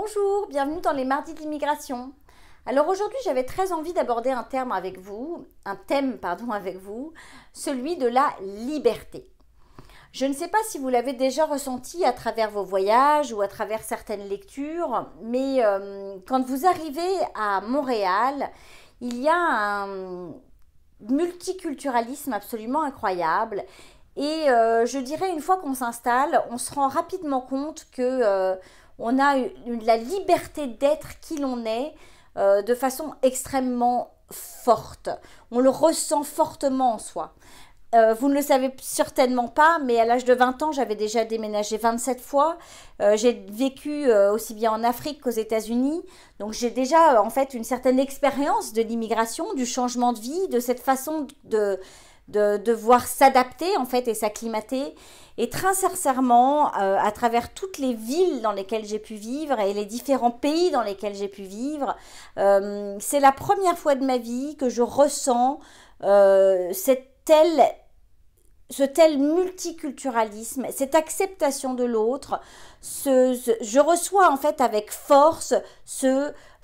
Bonjour, bienvenue dans les mardis de l'immigration. Alors aujourd'hui, j'avais très envie d'aborder un thème avec vous, celui de la liberté. Je ne sais pas si vous l'avez déjà ressenti à travers vos voyages ou à travers certaines lectures, mais quand vous arrivez à Montréal, il y a un multiculturalisme absolument incroyable. Et je dirais, une fois qu'on s'installe, on se rend rapidement compte que on a la liberté d'être qui l'on est de façon extrêmement forte. On le ressent fortement en soi. Vous ne le savez certainement pas, mais à l'âge de 20 ans, j'avais déjà déménagé 27 fois. J'ai vécu aussi bien en Afrique qu'aux États-Unis. Donc j'ai déjà en fait une certaine expérience de l'immigration, du changement de vie, de cette façon de devoir s'adapter en fait et s'acclimater. Et très sincèrement, à travers toutes les villes dans lesquelles j'ai pu vivre et les différents pays dans lesquels j'ai pu vivre, c'est la première fois de ma vie que je ressens ce tel multiculturalisme, cette acceptation de l'autre. Je reçois en fait avec force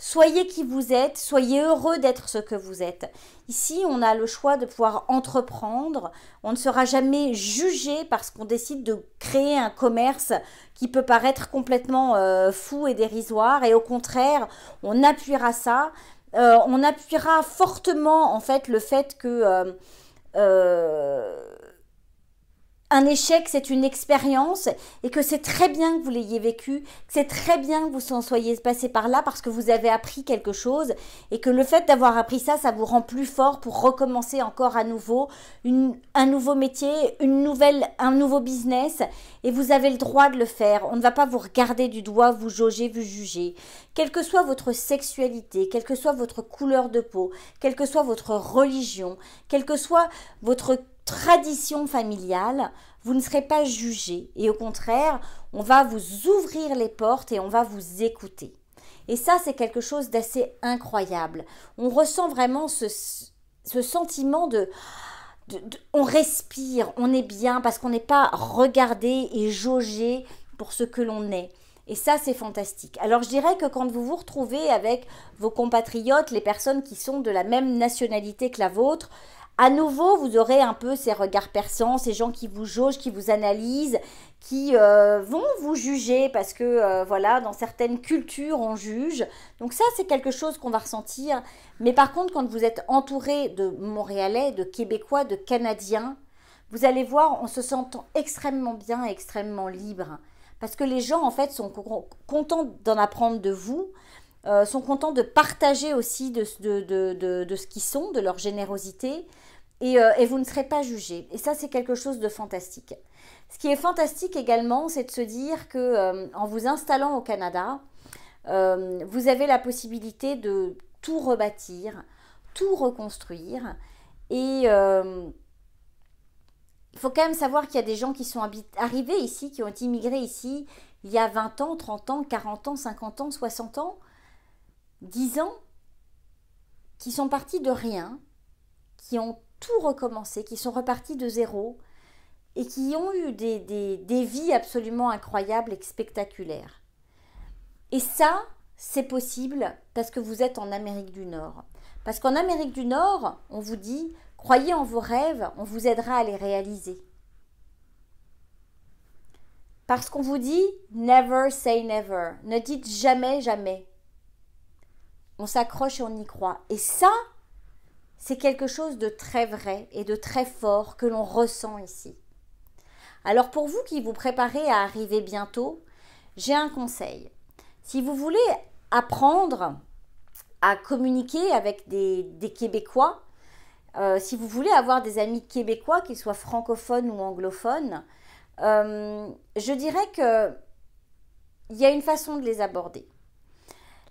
soyez qui vous êtes, soyez heureux d'être ce que vous êtes. Ici, on a le choix de pouvoir entreprendre. On ne sera jamais jugé parce qu'on décide de créer un commerce qui peut paraître complètement fou et dérisoire. Et au contraire, on appuiera ça. On appuiera fortement en fait le fait que un échec, c'est une expérience et que c'est très bien que vous l'ayez vécu, que c'est très bien que vous en soyez passé par là parce que vous avez appris quelque chose et que le fait d'avoir appris ça, ça vous rend plus fort pour recommencer encore à nouveau un nouveau métier, un nouveau business et vous avez le droit de le faire. On ne va pas vous regarder du doigt, vous jauger, vous juger. Quelle que soit votre sexualité, quelle que soit votre couleur de peau, quelle que soit votre religion, quelle que soit votre tradition familiale, vous ne serez pas jugé et au contraire, on va vous ouvrir les portes et on va vous écouter. Et ça, c'est quelque chose d'assez incroyable. On ressent vraiment ce sentiment on respire, on est bien parce qu'on n'est pas regardé et jaugé pour ce que l'on est. Et ça, c'est fantastique. Alors, je dirais que quand vous vous retrouvez avec vos compatriotes, les personnes qui sont de la même nationalité que la vôtre, à nouveau, vous aurez un peu ces regards perçants, ces gens qui vous jaugent, qui vous analysent, qui vont vous juger parce que, voilà, dans certaines cultures, on juge. Donc ça, c'est quelque chose qu'on va ressentir. Mais par contre, quand vous êtes entouré de Montréalais, de Québécois, de Canadiens, vous allez voir, on se sent extrêmement bien, extrêmement libre. Parce que les gens, en fait, sont contents d'en apprendre de vous, sont contents de partager aussi de ce qu'ils sont, de leur générosité, et vous ne serez pas jugé. Et ça, c'est quelque chose de fantastique. Ce qui est fantastique également, c'est de se dire que en vous installant au Canada, vous avez la possibilité de tout rebâtir, tout reconstruire, et il faut quand même savoir qu'il y a des gens qui sont arrivés ici, qui ont immigré ici il y a 20 ans, 30 ans, 40 ans, 50 ans, 60 ans, 10 ans, qui sont partis de rien, qui ont tout recommencé, qui sont repartis de zéro et qui ont eu des vies absolument incroyables et spectaculaires. Et ça, c'est possible parce que vous êtes en Amérique du Nord. Parce qu'en Amérique du Nord, on vous dit, croyez en vos rêves, on vous aidera à les réaliser. Parce qu'on vous dit, never say never, ne dites jamais, jamais. On s'accroche et on y croit. Et ça, c'est quelque chose de très vrai et de très fort que l'on ressent ici. Alors pour vous qui vous préparez à arriver bientôt, j'ai un conseil. Si vous voulez apprendre à communiquer avec des Québécois, si vous voulez avoir des amis québécois, qu'ils soient francophones ou anglophones, je dirais qu'il y a une façon de les aborder.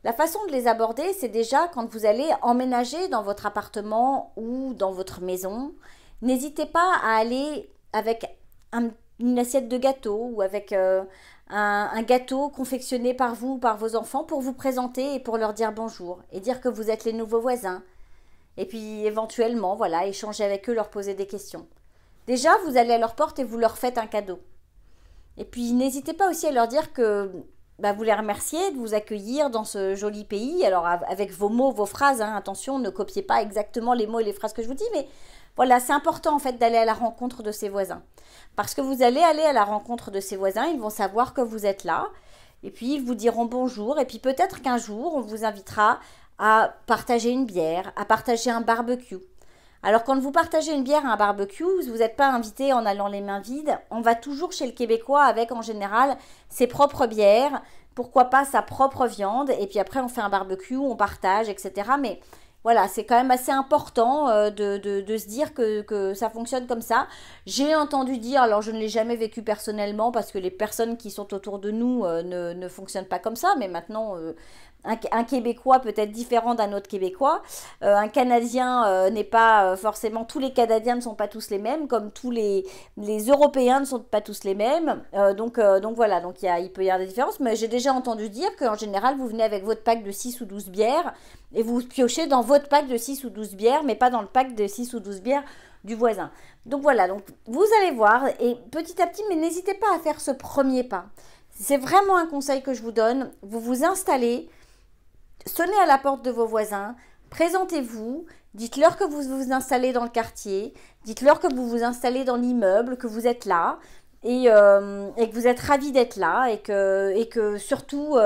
La façon de les aborder, c'est déjà quand vous allez emménager dans votre appartement ou dans votre maison, n'hésitez pas à aller avec une assiette de gâteau ou avec un gâteau confectionné par vous ou par vos enfants pour vous présenter et pour leur dire bonjour et dire que vous êtes les nouveaux voisins. Et puis éventuellement, voilà, échanger avec eux, leur poser des questions. Déjà, vous allez à leur porte et vous leur faites un cadeau. Et puis n'hésitez pas aussi à leur dire que bah, vous les remercier de vous accueillir dans ce joli pays. Alors avec vos mots, vos phrases, hein, attention, ne copiez pas exactement les mots et les phrases que je vous dis, mais voilà, c'est important en fait d'aller à la rencontre de ses voisins. Parce que vous allez aller à la rencontre de ses voisins, ils vont savoir que vous êtes là, et puis ils vous diront bonjour, et puis peut-être qu'un jour, on vous invitera à partager une bière, à partager un barbecue. Alors quand vous partagez une bière à un barbecue, vous n'êtes pas invité en allant les mains vides. On va toujours chez le Québécois avec en général ses propres bières, pourquoi pas sa propre viande, et puis après on fait un barbecue, on partage, etc. Mais voilà, c'est quand même assez important de se dire que ça fonctionne comme ça. J'ai entendu dire, alors je ne l'ai jamais vécu personnellement parce que les personnes qui sont autour de nous ne fonctionnent pas comme ça, mais maintenant un Québécois peut être différent d'un autre Québécois. Un Canadien n'est pas forcément, tous les Canadiens ne sont pas tous les mêmes, comme tous les Européens ne sont pas tous les mêmes. Donc voilà, donc il peut y avoir des différences, mais j'ai déjà entendu dire qu'en général, vous venez avec votre pack de 6 ou 12 bières et vous piochez dans votre pack de 6 ou 12 bières, mais pas dans le pack de 6 ou 12 bières du voisin. Donc voilà, donc vous allez voir, et petit à petit, mais n'hésitez pas à faire ce premier pas. C'est vraiment un conseil que je vous donne. Vous vous installez, sonnez à la porte de vos voisins, présentez-vous, dites-leur que vous vous installez dans le quartier, dites-leur que vous vous installez dans l'immeuble, que vous êtes là et que vous êtes ravis d'être là et que surtout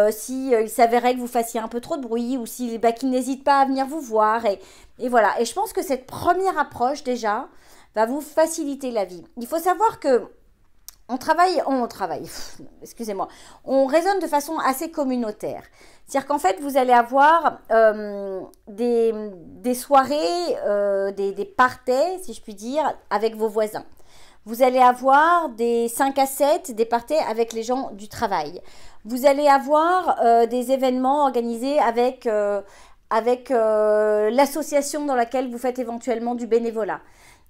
si il s'avérait que vous fassiez un peu trop de bruit ou si bah, qu'ils n'hésitent pas à venir vous voir et voilà. Et je pense que cette première approche déjà va vous faciliter la vie. Il faut savoir que on travaille, excusez-moi, on raisonne de façon assez communautaire. C'est-à-dire qu'en fait, vous allez avoir des soirées, des parties, si je puis dire, avec vos voisins. Vous allez avoir des 5 à 7, des parties avec les gens du travail. Vous allez avoir des événements organisés avec l'association dans laquelle vous faites éventuellement du bénévolat.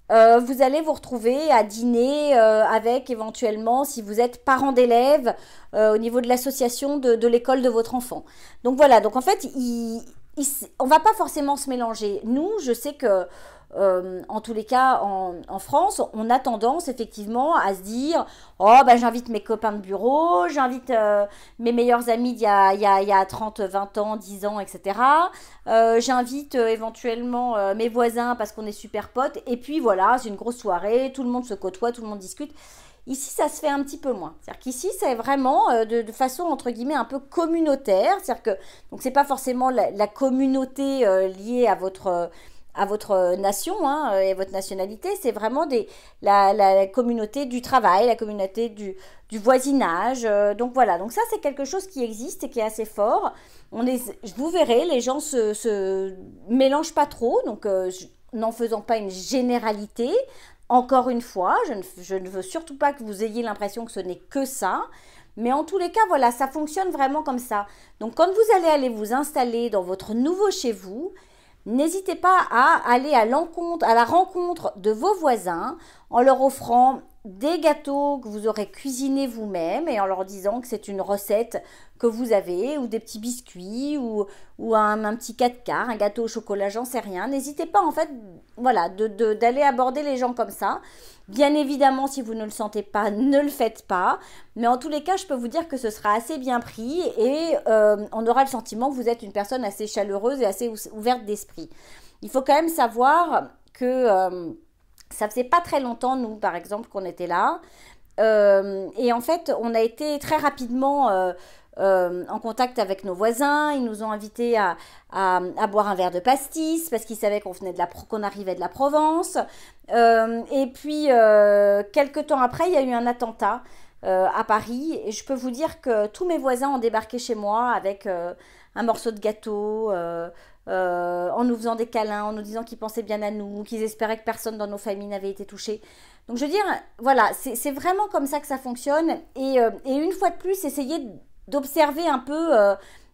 Vous allez vous retrouver à dîner avec éventuellement, si vous êtes parent d'élèves, au niveau de l'association de l'école de votre enfant. Donc voilà, donc en fait, on ne va pas forcément se mélanger. Nous, je sais que en tous les cas, en France, on a tendance effectivement à se dire « Oh, ben j'invite mes copains de bureau, j'invite mes meilleurs amis d'il y a 30, 20 ans, 10 ans, etc. J'invite éventuellement mes voisins parce qu'on est super potes. Et puis voilà, c'est une grosse soirée, tout le monde se côtoie, tout le monde discute. » Ici, ça se fait un petit peu moins. C'est-à-dire qu'ici, c'est vraiment de façon, entre guillemets, un peu communautaire. C'est-à-dire que, donc, c'est pas forcément la communauté liée à votre nation hein, et votre nationalité, c'est vraiment la communauté du travail, la communauté du voisinage. Donc voilà, donc ça c'est quelque chose qui existe et qui est assez fort. Vous verrez, les gens se mélangent pas trop, donc n'en faisant pas une généralité. Encore une fois, je ne veux surtout pas que vous ayez l'impression que ce n'est que ça. Mais en tous les cas, voilà, ça fonctionne vraiment comme ça. Donc quand vous allez aller vous installer dans votre nouveau chez vous, n'hésitez pas à aller à la rencontre de vos voisins en leur offrant des gâteaux que vous aurez cuisinés vous-même et en leur disant que c'est une recette que vous avez ou des petits biscuits ou un petit 4 quarts, un gâteau au chocolat, j'en sais rien. N'hésitez pas en fait voilà, d'aller aborder les gens comme ça. Bien évidemment, si vous ne le sentez pas, ne le faites pas. Mais en tous les cas, je peux vous dire que ce sera assez bien pris et on aura le sentiment que vous êtes une personne assez chaleureuse et assez ouverte d'esprit. Il faut quand même savoir que ça faisait pas très longtemps, nous, par exemple, qu'on était là. Et en fait, on a été très rapidement en contact avec nos voisins. Ils nous ont invités à boire un verre de pastis parce qu'ils savaient qu'on arrivait de la Provence. Et puis, quelques temps après, il y a eu un attentat à Paris. Et je peux vous dire que tous mes voisins ont débarqué chez moi avec un morceau de gâteau, en nous faisant des câlins, en nous disant qu'ils pensaient bien à nous, qu'ils espéraient que personne dans nos familles n'avait été touché. Donc je veux dire, voilà, c'est vraiment comme ça que ça fonctionne. Et une fois de plus, essayez d'observer un peu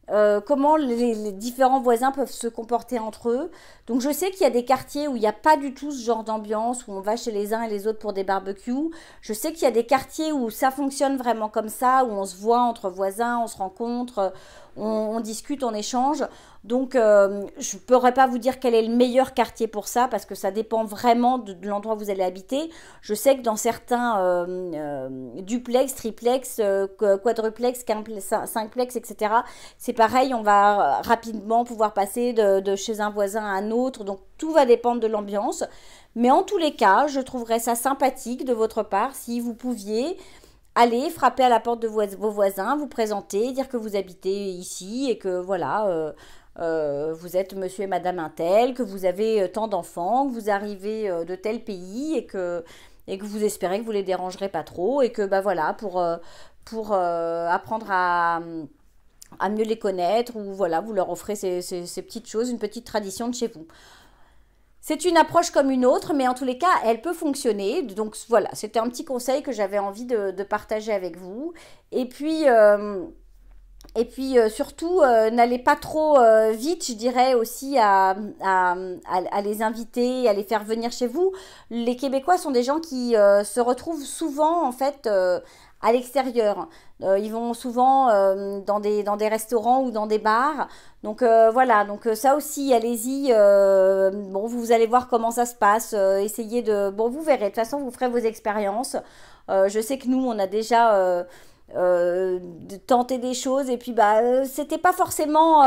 comment les différents voisins peuvent se comporter entre eux. Donc je sais qu'il y a des quartiers où il n'y a pas du tout ce genre d'ambiance, où on va chez les uns et les autres pour des barbecues. Je sais qu'il y a des quartiers où ça fonctionne vraiment comme ça, où on se voit entre voisins, on se rencontre, on discute, on échange. Donc je ne pourrais pas vous dire quel est le meilleur quartier pour ça, parce que ça dépend vraiment de l'endroit où vous allez habiter. Je sais que dans certains duplex, triplex, quadruplex, cinqueplex, etc., c'est pareil, on va rapidement pouvoir passer de chez un voisin à un autre, donc tout va dépendre de l'ambiance. Mais en tous les cas, je trouverais ça sympathique de votre part si vous pouviez aller frapper à la porte de vos voisins, vous présenter, dire que vous habitez ici et que voilà, vous êtes monsieur et madame untel, que vous avez tant d'enfants, que vous arrivez de tel pays et que vous espérez que vous les dérangerez pas trop et que bah voilà, pour apprendre à mieux les connaître, ou voilà, vous leur offrez ces petites choses, une petite tradition de chez vous. C'est une approche comme une autre, mais en tous les cas, elle peut fonctionner. Donc voilà, c'était un petit conseil que j'avais envie de partager avec vous. Et puis surtout, n'allez pas trop vite, je dirais aussi, à les inviter, à les faire venir chez vous. Les Québécois sont des gens qui se retrouvent souvent, en fait, à l'extérieur. Ils vont souvent dans des restaurants ou dans des bars. Donc voilà, donc ça aussi, allez-y. Bon, vous allez voir comment ça se passe. Essayez de... Bon, vous verrez, de toute façon, vous ferez vos expériences. Je sais que nous, on a déjà... de tenter des choses, et puis bah c'était pas forcément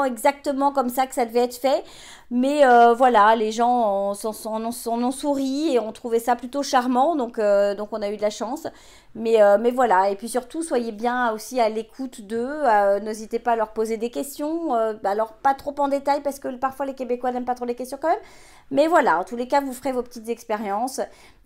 exactement comme ça que ça devait être fait, mais voilà, les gens s'en ont souri et ont trouvé ça plutôt charmant, donc on a eu de la chance, mais voilà, et puis surtout soyez bien aussi à l'écoute d'eux, n'hésitez pas à leur poser des questions, alors pas trop en détail parce que parfois les Québécois n'aiment pas trop les questions quand même, mais voilà, en tous les cas vous ferez vos petites expériences.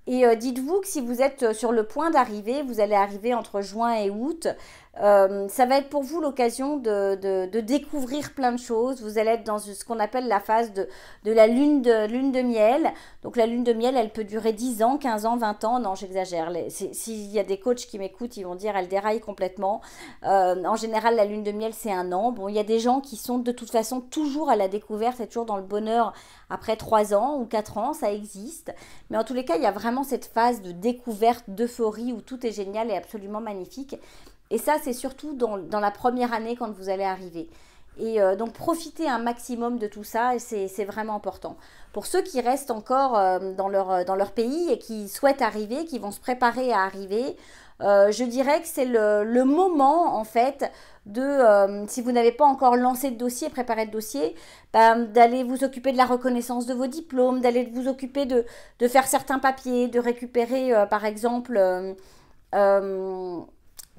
Et dites-vous que si vous êtes sur le point d'arriver, vous allez arriver entre juin et août, ça va être pour vous l'occasion de découvrir plein de choses. Vous allez être dans ce qu'on appelle la phase de la lune de miel. Donc la lune de miel, elle peut durer 10 ans, 15 ans, 20 ans. Non, j'exagère. S'il y a des coachs qui m'écoutent, ils vont dire elle déraille complètement. En général, la lune de miel, c'est un an. Bon, il y a des gens qui sont de toute façon toujours à la découverte et toujours dans le bonheur après 3 ans ou 4 ans, ça existe. Mais en tous les cas, il y a vraiment cette phase de découverte, d'euphorie où tout est génial et absolument magnifique. Et ça, c'est surtout dans la première année quand vous allez arriver. Et donc, profitez un maximum de tout ça, et c'est vraiment important. Pour ceux qui restent encore dans leur pays et qui souhaitent arriver, qui vont se préparer à arriver, je dirais que c'est le moment, en fait, si vous n'avez pas encore lancé de dossier, préparé de dossier, d'aller vous occuper de la reconnaissance de vos diplômes, d'aller vous occuper de faire certains papiers, de récupérer, par exemple...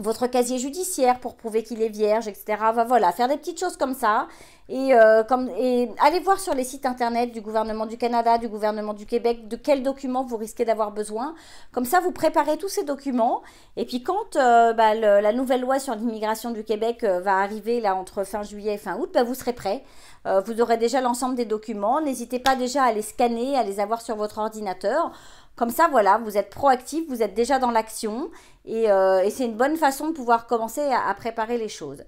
votre casier judiciaire pour prouver qu'il est vierge, etc. Voilà, faire des petites choses comme ça. Et allez voir sur les sites internet du gouvernement du Canada, du gouvernement du Québec, de quels documents vous risquez d'avoir besoin. Comme ça, vous préparez tous ces documents. Et puis quand la nouvelle loi sur l'immigration du Québec va arriver là entre fin juillet et fin août, vous serez prêts. Vous aurez déjà l'ensemble des documents. N'hésitez pas déjà à les scanner, à les avoir sur votre ordinateur. Comme ça, voilà, vous êtes proactif, vous êtes déjà dans l'action, et c'est une bonne façon de pouvoir commencer à préparer les choses.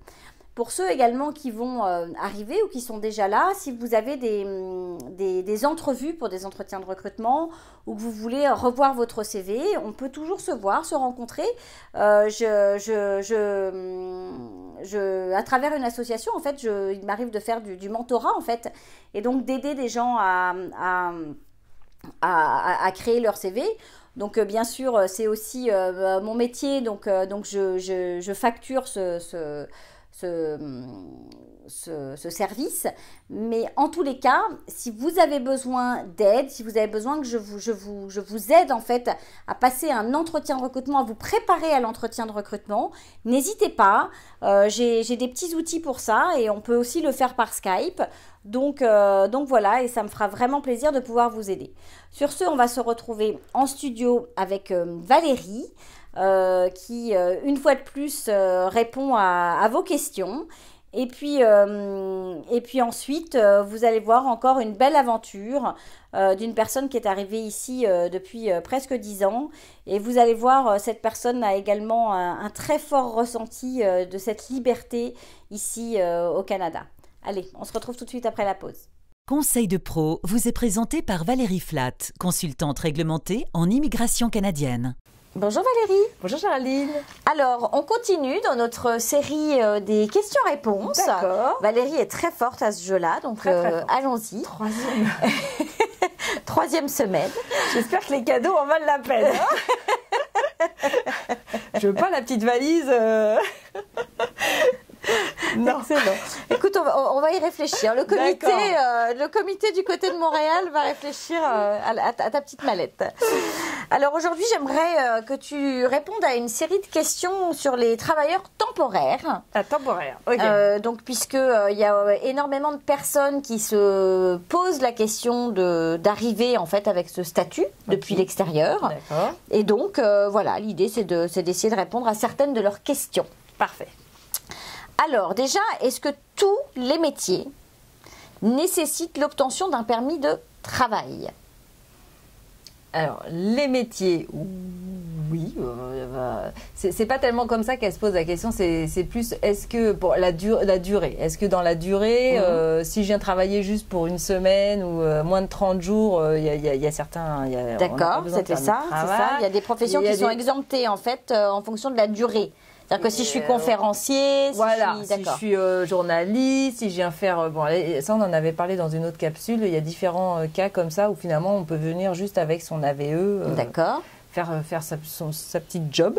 Pour ceux également qui vont arriver ou qui sont déjà là, si vous avez des entrevues pour des entretiens de recrutement ou que vous voulez revoir votre CV, on peut toujours se voir, se rencontrer. À travers une association, en fait, il m'arrive de faire du mentorat, en fait, et donc d'aider des gens à créer leur CV. Donc bien sûr, c'est aussi mon métier, donc je facture ce service. Mais en tous les cas, si vous avez besoin d'aide, si vous avez besoin que je vous aide en fait à passer un entretien de recrutement, à vous préparer à l'entretien de recrutement, n'hésitez pas. J'ai des petits outils pour ça, et on peut aussi le faire par Skype. Donc voilà, et ça me fera vraiment plaisir de pouvoir vous aider. Sur ce, on va se retrouver en studio avec Valérie, qui, une fois de plus, répond à vos questions. Et puis ensuite, vous allez voir encore une belle aventure d'une personne qui est arrivée ici depuis presque 10 ans. Et vous allez voir, cette personne a également un très fort ressenti de cette liberté ici au Canada. Allez, on se retrouve tout de suite après la pause. Conseil de pro vous est présenté par Valérie Flatt, consultante réglementée en immigration canadienne. Bonjour Valérie. Bonjour Géraldine. Alors, on continue dans notre série des questions-réponses. D'accord. Valérie est très forte à ce jeu-là, donc allons-y. Troisième semaine. J'espère que les cadeaux en valent la peine. Je veux pas la petite valise. Non, c'est bon. Écoute, on va y réfléchir. Le comité du côté de Montréal va réfléchir à ta petite mallette. Alors aujourd'hui, j'aimerais que tu répondes à une série de questions sur les travailleurs temporaires. Ah, temporaire, ok. Donc, puisque il y a énormément de personnes qui se posent la question d'arriver en fait avec ce statut depuis l'extérieur. D'accord. Et donc, voilà, l'idée c'est d'essayer de répondre à certaines de leurs questions. Parfait. Alors déjà, est-ce que tous les métiers nécessitent l'obtention d'un permis de travail? Alors, les métiers, oui. C'est pas tellement comme ça qu'elle se pose la question. C'est plus, est-ce que pour la durée, est-ce que dans la durée, si je viens travailler juste pour une semaine ou moins de 30 jours, il y a certains. D'accord, c'était ça, c'est ça. Il y a des professions qui sont exemptées en fait en fonction de la durée. C'est-à-dire que si je suis conférencier, si je suis journaliste, si je viens faire... Bon, ça, on en avait parlé dans une autre capsule. Il y a différents cas comme ça où finalement, on peut venir juste avec son AVE. D'accord. Faire sa petite job.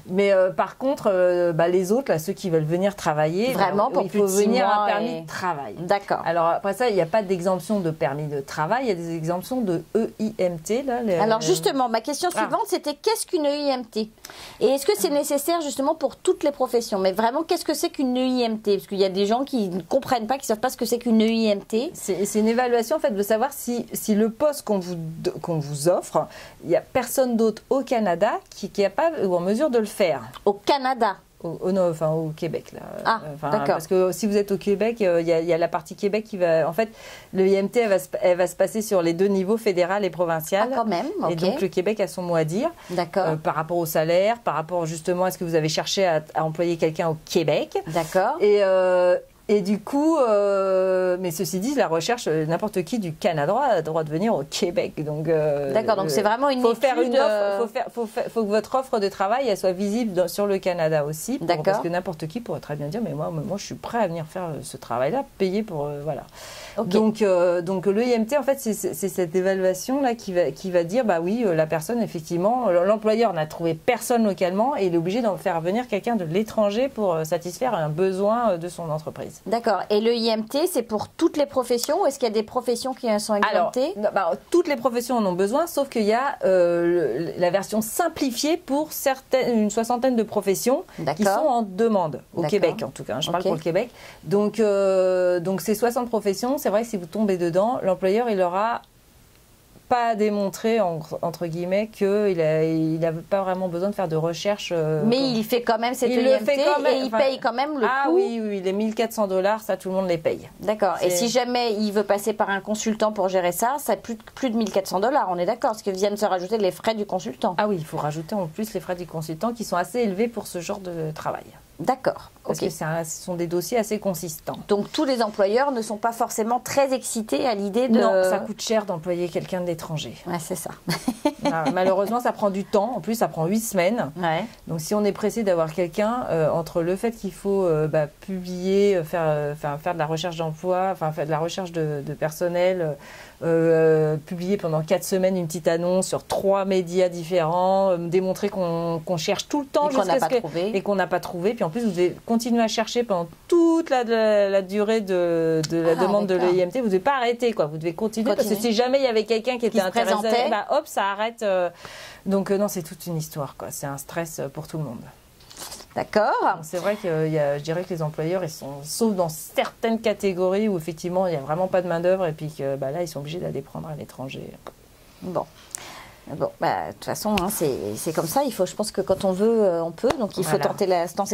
Mais par contre, les autres, là, ceux qui veulent venir travailler, vraiment pour il faut venir un permis de travail. D'accord. Alors après ça, il n'y a pas d'exemption de permis de travail, il y a des exemptions de EIMT. Là, Alors justement, ma question suivante, c'était qu'est-ce qu'une EIMT? Et est-ce que c'est nécessaire justement pour toutes les professions? Mais vraiment, qu'est-ce que c'est qu'une EIMT? Parce qu'il y a des gens qui ne comprennent pas, qui ne savent pas ce que c'est qu'une EIMT. C'est une évaluation en fait de savoir si le poste qu'on vous offre, il n'y a personne d'autre au Canada qui est capable ou en mesure de le faire. Au Canada? Au Québec. Là. Ah, d'accord. Parce que si vous êtes au Québec, il y a la partie Québec qui va... En fait, le IMT, elle va se passer sur les deux niveaux, fédéral et provincial. Ah, quand même, ok. Et donc, le Québec a son mot à dire. D'accord. Par rapport au salaire, par rapport justement à ce que vous avez cherché à employer quelqu'un au Québec. D'accord. Et du coup, mais ceci dit, la recherche, n'importe qui du Canada a le droit de venir au Québec. Donc, d'accord, donc c'est vraiment une étude... Faire une offre, faut que votre offre de travail elle soit visible sur le Canada aussi. Parce que n'importe qui pourrait très bien dire, mais moi, je suis prêt à venir faire ce travail-là, payer pour... voilà. Okay. Donc l'EIMT, en fait, c'est cette évaluation-là qui va dire, bah oui, la personne, effectivement, l'employeur n'a trouvé personne localement et il est obligé d'en faire venir quelqu'un de l'étranger pour satisfaire un besoin de son entreprise. D'accord. Et l'EIMT, c'est pour toutes les professions ou est-ce qu'il y a des professions qui sont exemptées? Alors, toutes les professions en ont besoin, sauf qu'il y a la version simplifiée pour une soixantaine de professions qui sont en demande, au Québec en tout cas. Je parle pour le Québec. Donc ces 60 professions, c'est vrai que si vous tombez dedans, l'employeur, il aura pas démontré, entre guillemets, qu'il n'a pas vraiment besoin de faire de recherche. Mais il fait quand même cette EIMT et il paye quand même le coût. Ah oui, les 1 400 $, ça, tout le monde les paye. D'accord. Et si jamais il veut passer par un consultant pour gérer ça, ça plus de 1 400 $, on est d'accord, parce que viennent se rajouter les frais du consultant. Ah oui, il faut rajouter en plus les frais du consultant qui sont assez élevés pour ce genre de travail. D'accord. Parce que ce sont des dossiers assez consistants. Donc tous les employeurs ne sont pas forcément très excités à l'idée de... Non, ça coûte cher d'employer quelqu'un de l'étranger. Ouais, c'est ça. Malheureusement, ça prend du temps. En plus, ça prend 8 semaines. Ouais. Donc si on est pressé d'avoir quelqu'un, entre le fait qu'il faut publier, faire de la recherche d'emploi, faire de la recherche de personnel, publier pendant 4 semaines une petite annonce sur 3 médias différents, démontrer qu'on cherche tout le temps et qu'on n'a pas trouvé. Puis en plus, vous devez continuer à chercher pendant toute la durée de la demande de l'EIMT. Vous ne devez pas arrêter, quoi. Vous devez continuer. Parce que si jamais il y avait quelqu'un qui était intéressé, hop, ça arrête. Donc non, c'est toute une histoire, quoi. C'est un stress pour tout le monde. D'accord. C'est vrai que je dirais que les employeurs, ils sont, sauf dans certaines catégories où effectivement il n'y a vraiment pas de main-d'œuvre et puis que là, ils sont obligés d'aller prendre à l'étranger. Bon. Bon, de toute façon, hein, c'est comme ça. Je pense que quand on veut, on peut. Donc, il faut tenter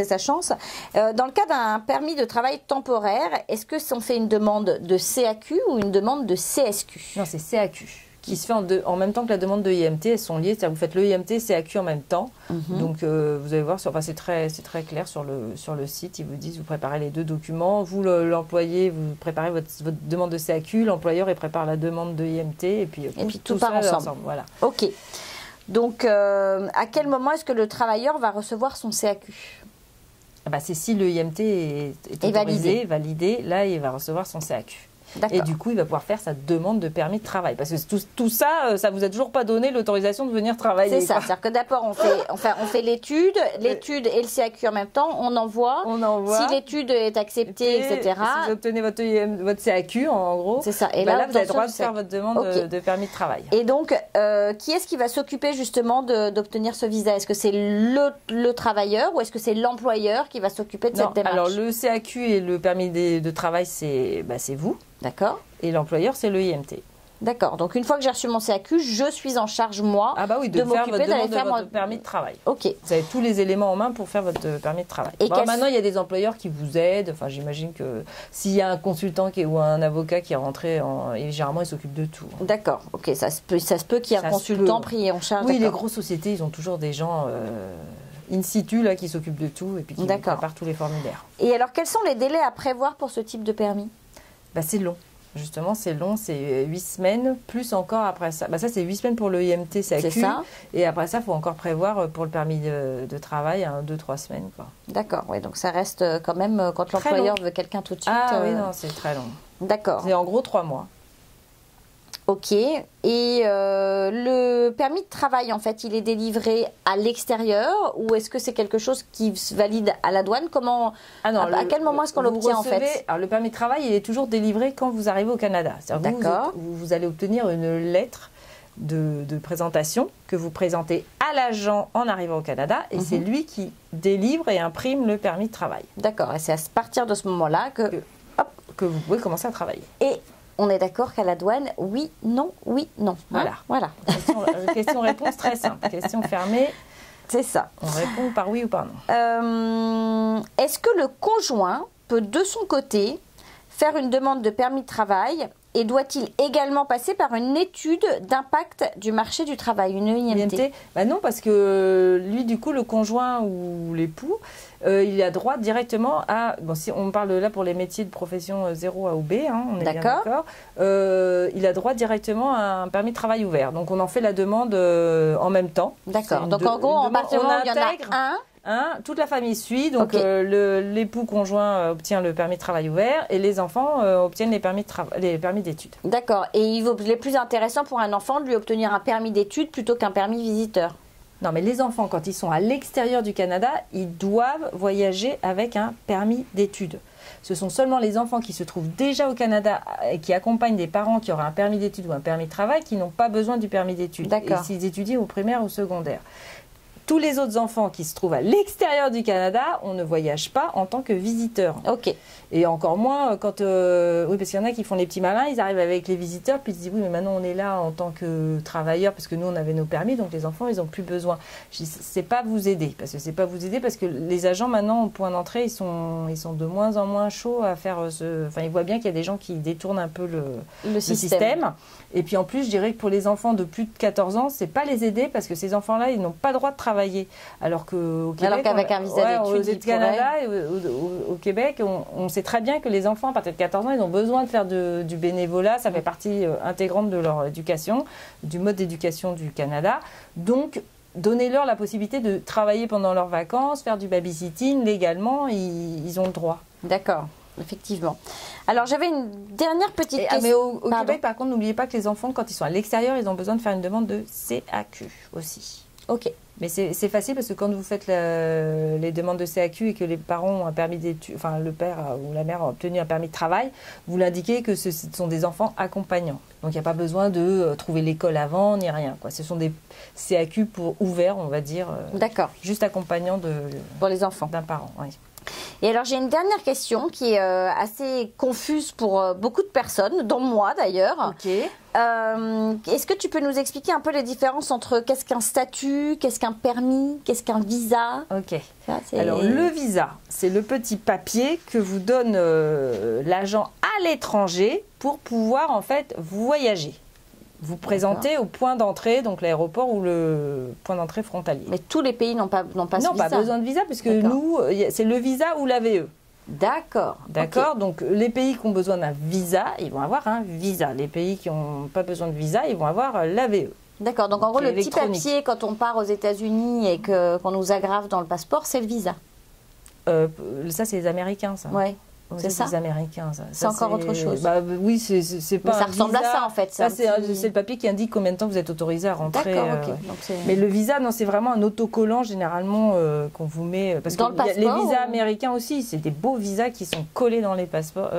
sa chance. Dans le cas d'un permis de travail temporaire, est-ce que on fait une demande de CAQ ou une demande de CSQ? Non, c'est CAQ. Qui se fait en même temps que la demande de IMT, elles sont liées, c'est-à-dire que vous faites le IMT, CAQ en même temps. Donc vous allez voir, c'est très clair sur le site, ils vous disent, vous préparez les deux documents, vous l'employé, vous préparez votre demande de CAQ, l'employeur il prépare la demande de IMT, et puis tout part ensemble. Voilà. Ok. Donc à quel moment est-ce que le travailleur va recevoir son CAQ? C'est si le IMT est autorisé, validé, là il va recevoir son CAQ. Et du coup, il va pouvoir faire sa demande de permis de travail. Parce que tout ça, ça vous a toujours pas donné l'autorisation de venir travailler. C'est ça. C'est-à-dire que d'abord, on fait l'étude et le CAQ en même temps. On envoie. Si l'étude est acceptée, etc. Si vous obtenez votre CAQ, en gros. C'est ça. Et là, vous avez le droit de faire votre demande de permis de travail. Et donc, qui est-ce qui va s'occuper justement d'obtenir ce visa? Est-ce que c'est le travailleur ou est-ce que c'est l'employeur qui va s'occuper de cette démarche? Alors, le CAQ et le permis de travail, c'est vous. D'accord. Et l'employeur, c'est le IMT. D'accord. Donc, une fois que j'ai reçu mon CAQ, je suis en charge, moi, de m'occuper d'aller faire votre permis de travail. Ok. Vous avez tous les éléments en main pour faire votre permis de travail. Et maintenant, il y a des employeurs qui vous aident. Enfin, j'imagine que s'il y a un consultant ou un avocat qui est rentré, généralement, il s'occupe de tout. D'accord. Ok. Ça se peut qu'il y ait un consultant pris en charge. Oui, les grosses sociétés, ils ont toujours des gens in situ là, qui s'occupent de tout et puis qui préparent tous les formulaires. Et alors, quels sont les délais à prévoir pour ce type de permis? C'est long. Justement, c'est long, c'est 8 semaines, plus encore après ça. Ça, c'est 8 semaines pour le IMT CAQ. C'est ça. Et après ça, il faut encore prévoir pour le permis de travail 2-3 semaines. D'accord, oui, donc ça reste quand même, quand l'employeur veut quelqu'un tout de suite. Ah oui, non, c'est très long. D'accord. C'est en gros 3 mois. Ok. Et le permis de travail, en fait, il est délivré à l'extérieur ou est-ce que c'est quelque chose qui se valide à la douane? Comment à quel moment est-ce qu'on l'obtient en fait? Alors, le permis de travail, il est toujours délivré quand vous arrivez au Canada. D'accord. Vous allez obtenir une lettre de présentation que vous présentez à l'agent en arrivant au Canada et c'est lui qui délivre et imprime le permis de travail. D'accord. Et c'est à partir de ce moment-là que vous pouvez commencer à travailler. Et on est d'accord qu'à la douane, oui, non, oui, non. Voilà. Question-réponse très simple. Question fermée. C'est ça. On répond par oui ou par non. Est-ce que le conjoint peut de son côté faire une demande de permis de travail et doit-il également passer par une étude d'impact du marché du travail, une IMT? Non, parce que lui, du coup, le conjoint ou l'époux, il a droit directement à... si on parle là pour les métiers de profession 0 A ou B, on est bien d'accord. Il a droit directement à un permis de travail ouvert. Donc, on en fait la demande en même temps. D'accord. Donc, en gros, en partir du moment où il y en a un, toute la famille suit, donc l'époux conjoint obtient le permis de travail ouvert et les enfants obtiennent les permis d'études. D'accord. Et il est plus intéressant pour un enfant de lui obtenir un permis d'études plutôt qu'un permis visiteur? Non, mais les enfants, quand ils sont à l'extérieur du Canada, ils doivent voyager avec un permis d'études. Ce sont seulement les enfants qui se trouvent déjà au Canada et qui accompagnent des parents qui auraient un permis d'études ou un permis de travail qui n'ont pas besoin du permis d'études. D'accord. Et s'ils étudient au primaire ou au secondaire. Tous les autres enfants qui se trouvent à l'extérieur du Canada, on ne voyage pas en tant que visiteur. Ok. Et encore moins quand... oui, parce qu'il y en a qui font les petits malins, ils arrivent avec les visiteurs, puis ils se disent, oui, mais maintenant on est là en tant que travailleurs, parce que nous, on avait nos permis, donc les enfants, ils n'ont plus besoin. Je dis, c'est pas vous aider, parce que les agents, maintenant, au point d'entrée, ils sont de moins en moins chauds à faire Enfin, ils voient bien qu'il y a des gens qui détournent un peu le système. Et puis en plus, je dirais que pour les enfants de plus de 14 ans, c'est pas les aider, parce que ces enfants-là, ils n'ont pas le droit de travailler. Alors qu'au Québec, qu'avec un visa d'études, au Canada et au Québec, on sait très bien que les enfants à partir de 14 ans, ils ont besoin de faire du bénévolat. Ça fait partie intégrante de leur éducation, du mode d'éducation du Canada. Donc, donnez-leur la possibilité de travailler pendant leurs vacances, faire du babysitting légalement, ils ont le droit. D'accord, effectivement. Alors, j'avais une dernière petite question. Mais au Québec, par contre, n'oubliez pas que les enfants, quand ils sont à l'extérieur, ils ont besoin de faire une demande de CAQ aussi. Ok. Mais c'est facile parce que quand vous faites les demandes de CAQ et que les parents ont un permis d'études, enfin le père ou la mère a obtenu un permis de travail, vous l'indiquez que ce sont des enfants accompagnants. Donc il n'y a pas besoin de trouver l'école avant ni rien, quoi. Ce sont des CAQ ouverts, on va dire. D'accord. Juste accompagnants pour les enfants d'un parent. Oui. Et alors, j'ai une dernière question qui est assez confuse pour beaucoup de personnes, dont moi d'ailleurs. Ok. Est-ce que tu peux nous expliquer un peu les différences entre qu'est-ce qu'un statut, qu'est-ce qu'un permis, qu'est-ce qu'un visa? Ok. Alors, le visa, c'est le petit papier que vous donne l'agent à l'étranger pour pouvoir en fait voyager. Vous présentez au point d'entrée, donc l'aéroport ou le point d'entrée frontalier. Mais tous les pays n'ont pas ce visa. Non, pas besoin de visa, puisque nous, c'est le visa ou la VE. D'accord. D'accord. Donc, les pays qui ont besoin d'un visa, ils vont avoir un visa. Les pays qui n'ont pas besoin de visa, ils vont avoir la VE. D'accord. Donc, en gros, le petit papier, quand on part aux États-Unis et qu'on nous aggrave dans le passeport, c'est le visa. Ça, c'est les Américains, ça. Ouais. C'est ça. Les Américains, ça. C'est encore autre chose. Bah, oui, c'est pas. Mais ça ressemble visa. à ça, en fait. Ça, c'est le papier qui indique combien de temps vous êtes autorisé à rentrer. D'accord, ok. Donc, mais le visa, non, c'est vraiment un autocollant généralement qu'on vous met. Parce dans que le passeport, les visas américains aussi, c'est des beaux visas qui sont collés dans les passeports.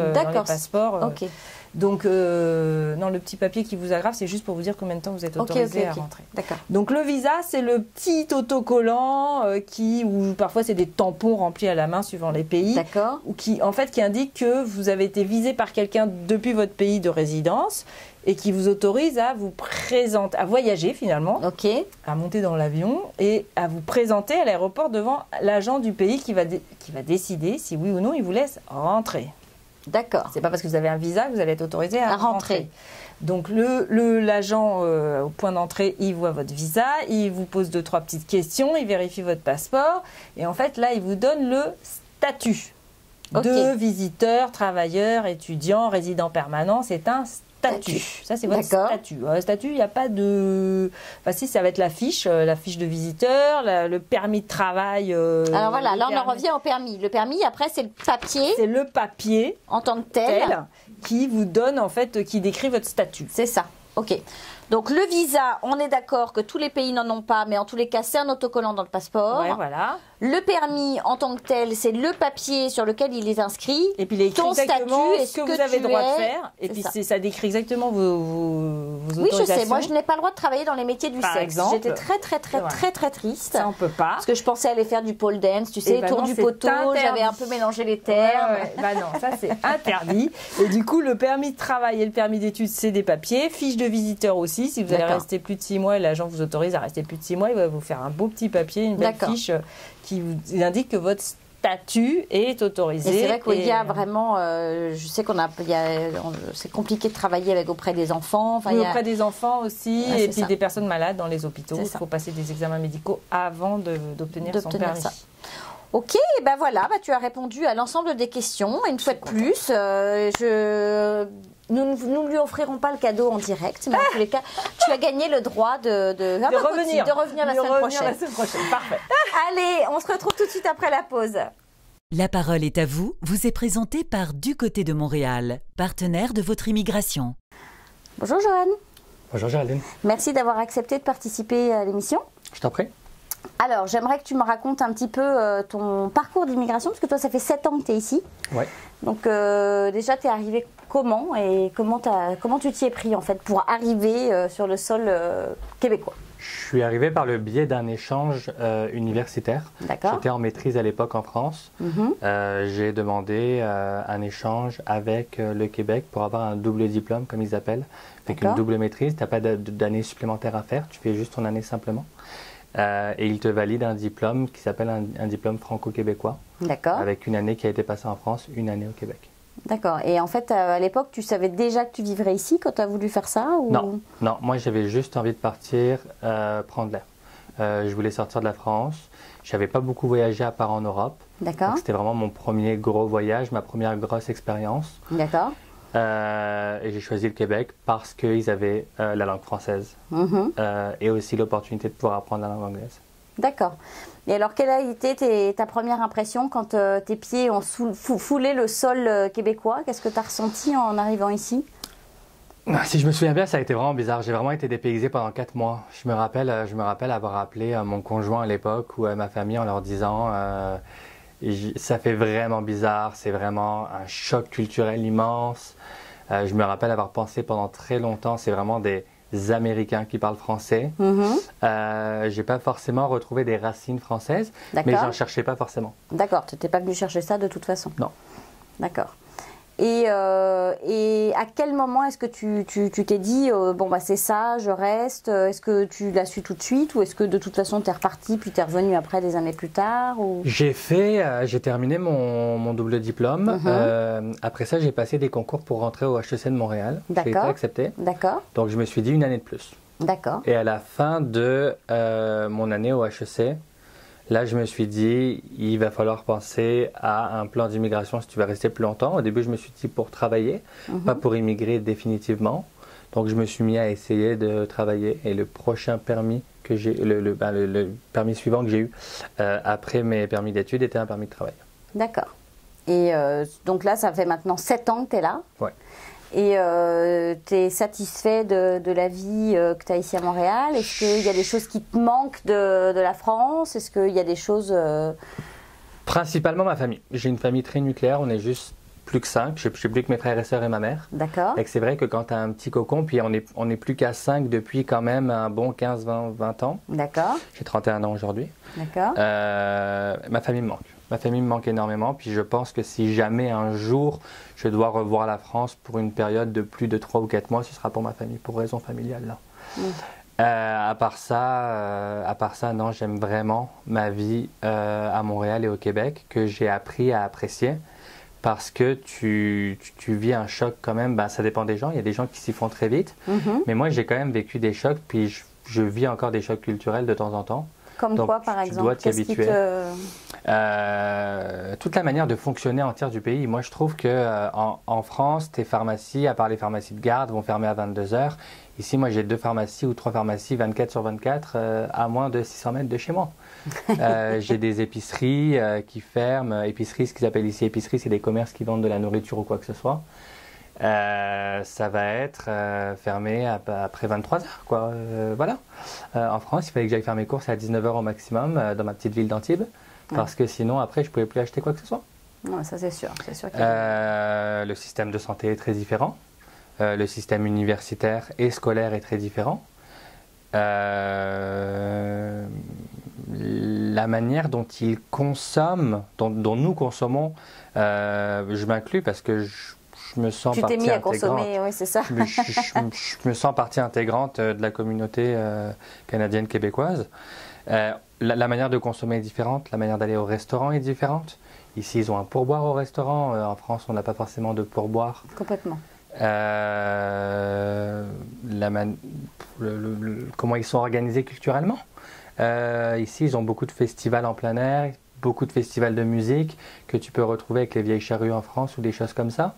Ok. Donc, non, le petit papier qui vous aggrave, c'est juste pour vous dire combien de temps vous êtes autorisé à rentrer. D'accord. Donc, le visa, c'est le petit autocollant ou parfois c'est des tampons remplis à la main suivant les pays. D'accord. Ou qui indique que vous avez été visé par quelqu'un depuis votre pays de résidence et qui vous autorise à vous présenter, à voyager finalement, à monter dans l'avion et à vous présenter à l'aéroport devant l'agent du pays qui va décider si oui ou non il vous laisse rentrer. D'accord. C'est pas parce que vous avez un visa que vous allez être autorisé à rentrer. Donc l'agent au point d'entrée, il voit votre visa, il vous pose 2-3 petites questions, il vérifie votre passeport et en fait là il vous donne le statut de visiteur, travailleur, étudiant, résident permanent. C'est un statut. Ça, c'est votre statut. Le statut, il n'y a pas de... Enfin, si, ça va être la fiche de visiteur, le permis de travail. Alors voilà, là, on en revient au permis. Le permis, après, c'est le papier. C'est le papier en tant que tel qui vous donne, en fait, qui décrit votre statut. C'est ça. Ok. Donc le visa, on est d'accord que tous les pays n'en ont pas, mais en tous les cas, c'est un autocollant dans le passeport. Ouais, voilà. Le permis, en tant que tel, c'est le papier sur lequel il est inscrit. Et puis il est écrit exactement ce que vous avez le droit de faire. Et puis ça décrit exactement vos autorisations. Oui, je sais. Moi, je n'ai pas le droit de travailler dans les métiers du sexe. Exemple. J'étais très triste. Ça, on peut pas. Parce que je pensais aller faire du pole dance, tu sais, tour du poteau. J'avais un peu mélangé les termes. Bah non, ça c'est interdit. Et du coup, le permis de travail et le permis d'études, c'est des papiers. Fiche de visiteur aussi. Si vous allez rester plus de 6 mois et l'agent vous autorise à rester plus de 6 mois, il va vous faire un beau petit papier, une belle fiche qui vous indique que votre statut est autorisé. Et c'est vrai qu'il y a vraiment, je sais c'est compliqué de travailler auprès des enfants. Enfin, auprès des enfants aussi, et puis des personnes malades dans les hôpitaux. Il faut passer des examens médicaux avant d'obtenir son permis. Ça. Ok, ben voilà, tu as répondu à l'ensemble des questions. Une fois de plus, nous ne lui offrirons pas le cadeau en direct, mais en tous les cas, tu as gagné le droit de revenir la semaine prochaine. Parfait. Allez, on se retrouve tout de suite après la pause. La parole est à vous, vous est présentée par Du Côté de Montréal, partenaire de votre immigration. Bonjour Johan. Bonjour Géraldine. Merci d'avoir accepté de participer à l'émission. Je t'en prie. Alors, j'aimerais que tu me racontes un petit peu ton parcours d'immigration, parce que toi, ça fait 7 ans que tu es ici. Oui. Donc, déjà, tu es arrivé comment et comment tu t'y es pris, en fait, pour arriver sur le sol québécois? Je suis arrivé par le biais d'un échange universitaire. D'accord. J'étais en maîtrise à l'époque en France. J'ai demandé un échange avec le Québec pour avoir un double diplôme, comme ils appellent. Avec une double maîtrise, tu n'as pas d'année supplémentaire à faire, tu fais juste ton année simplement. Et il te valide un diplôme qui s'appelle un diplôme franco-québécois. D'accord. Avec une année qui a été passée en France, une année au Québec. D'accord. Et en fait, à l'époque, tu savais déjà que tu vivrais ici quand tu as voulu faire ça ou... Non, moi j'avais juste envie de partir prendre l'air. Je voulais sortir de la France. Je n'avais pas beaucoup voyagé à part en Europe. D'accord. C'était vraiment mon premier gros voyage, ma première grosse expérience. D'accord. Et j'ai choisi le Québec parce qu'ils avaient la langue française et aussi l'opportunité de pouvoir apprendre la langue anglaise. D'accord. Et alors, quelle a été ta première impression quand tes pieds ont foulé le sol québécois? Qu'est-ce que tu as ressenti en arrivant ici? Si je me souviens bien, ça a été vraiment bizarre. J'ai vraiment été dépaysé pendant 4 mois. Je me rappelle avoir appelé mon conjoint à l'époque ou à ma famille en leur disant ça fait vraiment bizarre, c'est vraiment un choc culturel immense. Je me rappelle avoir pensé pendant très longtemps, c'est vraiment des Américains qui parlent français. J'ai pas forcément retrouvé des racines françaises, mais j'en cherchais pas forcément. D'accord, tu n'étais pas venu chercher ça de toute façon. Non. D'accord. Et à quel moment est-ce que tu t'es dit bon bah c'est ça, je reste? Est-ce que tu l'as su tout de suite ou est-ce que de toute façon tu es reparti puis tu es revenu après des années plus tard ou... J'ai terminé mon double diplôme. Après ça, j'ai passé des concours pour rentrer au HEC de Montréal. J'ai été accepté. D'accord. Donc je me suis dit une année de plus. D'accord. Et à la fin de mon année au HEC, là, je me suis dit, il va falloir penser à un plan d'immigration si tu vas rester plus longtemps. Au début, je me suis dit pour travailler, pas pour immigrer définitivement. Donc, je me suis mis à essayer de travailler. Et le prochain permis que j'ai, le permis suivant que j'ai eu après mes permis d'études était un permis de travail. D'accord. Et donc là, ça fait maintenant 7 ans que tu es là. Ouais. Et tu es satisfait de la vie que tu as ici à Montréal? Est-ce qu'il y a des choses qui te manquent de la France? Est-ce qu'il y a des choses... Principalement ma famille. J'ai une famille très nucléaire, on est juste plus que 5. Je suis plus que mes frères et sœurs et ma mère. D'accord. Et c'est vrai que quand tu as un petit cocon, puis on est plus qu'à 5 depuis quand même un bon 15, 20 ans. D'accord. J'ai 31 ans aujourd'hui. D'accord. Ma famille me manque. Ma famille me manque énormément, puis je pense que si jamais un jour je dois revoir la France pour une période de plus de 3 ou 4 mois, ce sera pour ma famille, pour raison familiale. Là. À part ça, non, j'aime vraiment ma vie à Montréal et au Québec, que j'ai appris à apprécier, parce que tu vis un choc quand même, ben, ça dépend des gens, il y a des gens qui s'y font très vite, mais moi j'ai quand même vécu des chocs, puis je vis encore des chocs culturels de temps en temps. Comme donc, quoi, par exemple? Tu dois t'y habituer. Toute la manière de fonctionner entière du pays. Moi, je trouve qu'en France, tes pharmacies, à part les pharmacies de garde, vont fermer à 22h. Ici, moi, j'ai 2 pharmacies ou 3 pharmacies 24/24 à moins de 600 mètres de chez moi. J'ai des épiceries qui ferment. Épiceries, ce qu'ils appellent ici épiceries, c'est des commerces qui vendent de la nourriture ou quoi que ce soit. Ça va être fermé après 23h, quoi. Voilà. En France, il fallait que j'aille faire mes courses à 19h au maximum dans ma petite ville d'Antibes, parce que sinon, après, je ne pouvais plus acheter quoi que ce soit. Non, ça c'est sûr. Le système de santé est très différent. Le système universitaire et scolaire est très différent. La manière dont ils consomment, dont nous consommons, je m'inclus parce que je me sens partie intégrante. Tu t'es mis à consommer, oui, c'est ça. Je me sens partie intégrante de la communauté canadienne-québécoise. La manière de consommer est différente, la manière d'aller au restaurant est différente. Ici, ils ont un pourboire au restaurant. En France, on n'a pas forcément de pourboire. Complètement. Comment ils sont organisés culturellement. Ici, ils ont beaucoup de festivals en plein air, beaucoup de festivals de musique que tu peux retrouver avec les vieilles charrues en France ou des choses comme ça.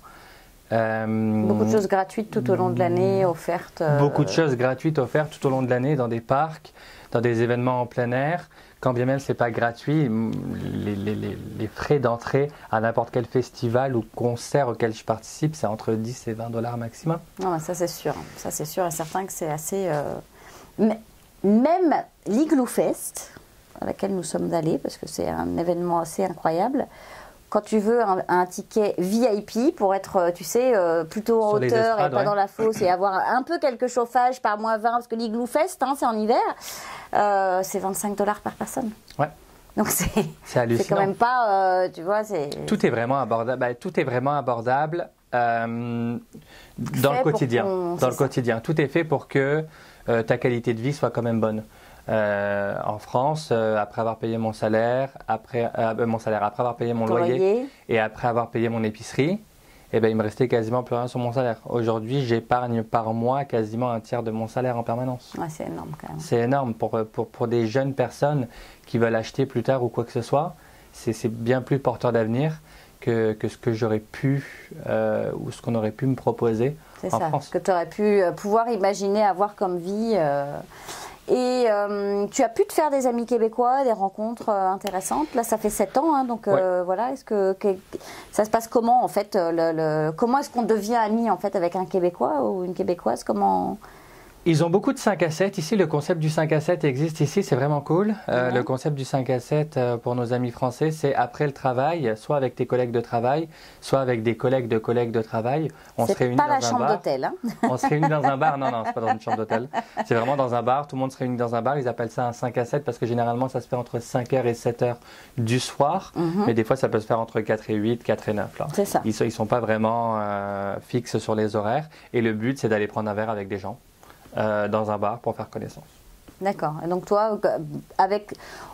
Beaucoup de choses gratuites tout au long de l'année offertes. Beaucoup de choses gratuites offertes tout au long de l'année dans des parcs, dans des événements en plein air. Quand bien même ce n'est pas gratuit, les frais d'entrée à n'importe quel festival ou concert auquel je participe, c'est entre 10 et 20 $ maximum. Non, ça c'est sûr. Ça c'est sûr et certain que c'est assez... Même l'Igloo Fest, à laquelle nous sommes allés, parce que c'est un événement assez incroyable, quand tu veux un ticket VIP pour être, tu sais, plutôt en hauteur et pas dans la fosse et avoir un peu quelques chauffages par -20, parce que l'Igloo Fest, hein, c'est en hiver, c'est 25 $ par personne. Ouais. Donc c'est hallucinant. quand même pas, tu vois, c'est... Tout est vraiment abordable. Tout est vraiment abordable dans le quotidien. Dans le quotidien. Tout est fait pour que ta qualité de vie soit quand même bonne. En France, après avoir payé mon salaire, après avoir payé mon loyer et après avoir payé mon épicerie, eh ben, il me restait quasiment plus rien sur mon salaire. Aujourd'hui, j'épargne par mois quasiment un tiers de mon salaire en permanence. Ouais, c'est énorme quand même. C'est énorme pour des jeunes personnes qui veulent acheter plus tard ou quoi que ce soit. C'est bien plus porteur d'avenir que ce que j'aurais pu ou ce qu'on aurait pu me proposer en France. Ce que tu aurais pu pouvoir imaginer avoir comme vie. Et tu as pu te faire des amis québécois, des rencontres intéressantes. Là, ça fait 7 ans, hein, donc voilà. Est-ce que ça se passe comment en fait Comment est-ce qu'on devient ami en fait avec un Québécois ou une Québécoise? Comment Ils ont beaucoup de 5 à 7. Ici, le concept du 5 à 7 existe ici, c'est vraiment cool. Le concept du 5 à 7 pour nos amis français, c'est après le travail, soit avec tes collègues de travail, soit avec des collègues de travail. On se réunit dans un bar. C'est pas la chambre d'hôtel. Hein. On se réunit dans un bar. Non, non, c'est pas dans une chambre d'hôtel. C'est vraiment dans un bar. Tout le monde se réunit dans un bar. Ils appellent ça un 5 à 7 parce que généralement, ça se fait entre 5h et 7h du soir. Mais des fois, ça peut se faire entre 4 et 8, 4 et 9. C'est ça. Ils sont pas vraiment fixes sur les horaires. Et le but, c'est d'aller prendre un verre avec des gens. Dans un bar pour faire connaissance. D'accord. Et donc toi,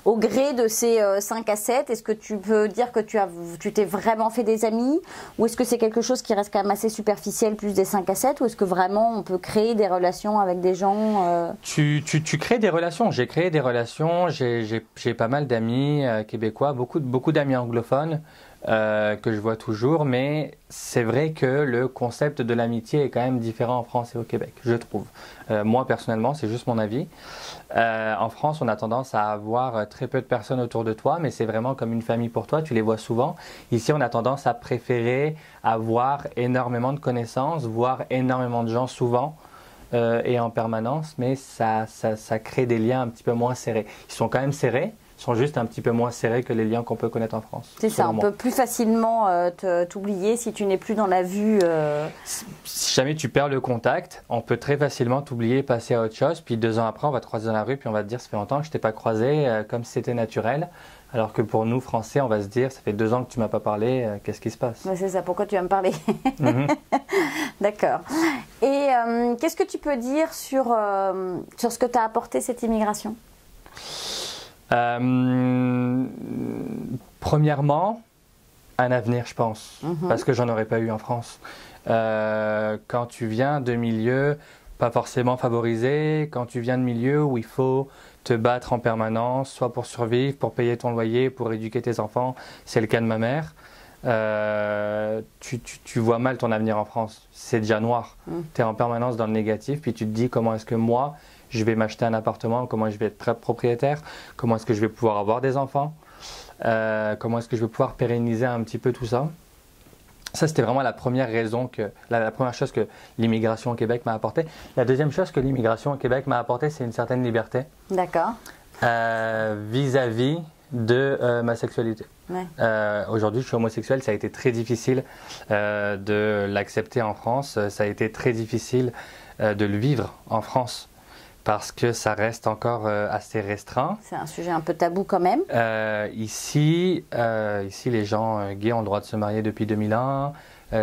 au gré de ces 5 à 7, est-ce que tu peux dire que tu t'es vraiment fait des amis, ou est-ce que c'est quelque chose qui reste quand même assez superficiel, plus des 5 à 7, ou est-ce que vraiment on peut créer des relations avec des gens Tu crées des relations. J'ai créé des relations. J'ai pas mal d'amis québécois, beaucoup d'amis anglophones. Que je vois toujours, mais c'est vrai que le concept de l'amitié est quand même différent en France et au Québec, je trouve. Moi, personnellement, c'est juste mon avis. En France, on a tendance à avoir très peu de personnes autour de toi, mais c'est vraiment comme une famille pour toi, tu les vois souvent. Ici, on a tendance à préférer avoir énormément de connaissances, voir énormément de gens souvent et en permanence, mais ça crée des liens un petit peu moins serrés. Ils sont quand même serrés, sont juste un petit peu moins serrés que les liens qu'on peut connaître en France. C'est ça, on peut plus facilement t'oublier si tu n'es plus dans la vue. Si jamais tu perds le contact, on peut très facilement t'oublier, passer à autre chose, puis 2 ans après, on va te croiser dans la rue, puis on va te dire, ça fait longtemps que je t'ai pas croisé, comme si c'était naturel. Alors que pour nous, Français, on va se dire, ça fait 2 ans que tu m'as pas parlé, qu'est-ce qui se passe? Ouais, c'est ça, pourquoi tu vas me parler? D'accord. Et qu'est-ce que tu peux dire sur ce que t'a apporté cette immigration? Premièrement, un avenir, je pense, parce que j'en aurais pas eu en France. Quand tu viens de milieux pas forcément favorisés, quand tu viens de milieux où il faut te battre en permanence, soit pour survivre, pour payer ton loyer, pour éduquer tes enfants, c'est le cas de ma mère, tu vois mal ton avenir en France. C'est déjà noir. Tu es en permanence dans le négatif, puis tu te dis comment est-ce que moi, je vais m'acheter un appartement, comment je vais être propriétaire, comment est-ce que je vais pouvoir avoir des enfants, comment est-ce que je vais pouvoir pérenniser un petit peu tout ça. Ça, c'était vraiment la première raison, la première chose que l'immigration au Québec m'a apporté. La deuxième chose que l'immigration au Québec m'a apporté, c'est une certaine liberté. D'accord. Vis-à-vis de ma sexualité. Ouais. Aujourd'hui, je suis homosexuel, ça a été très difficile de l'accepter en France, ça a été très difficile de le vivre en France. Parce que ça reste encore assez restreint. C'est un sujet un peu tabou quand même. Ici, les gens gays ont le droit de se marier depuis 2001.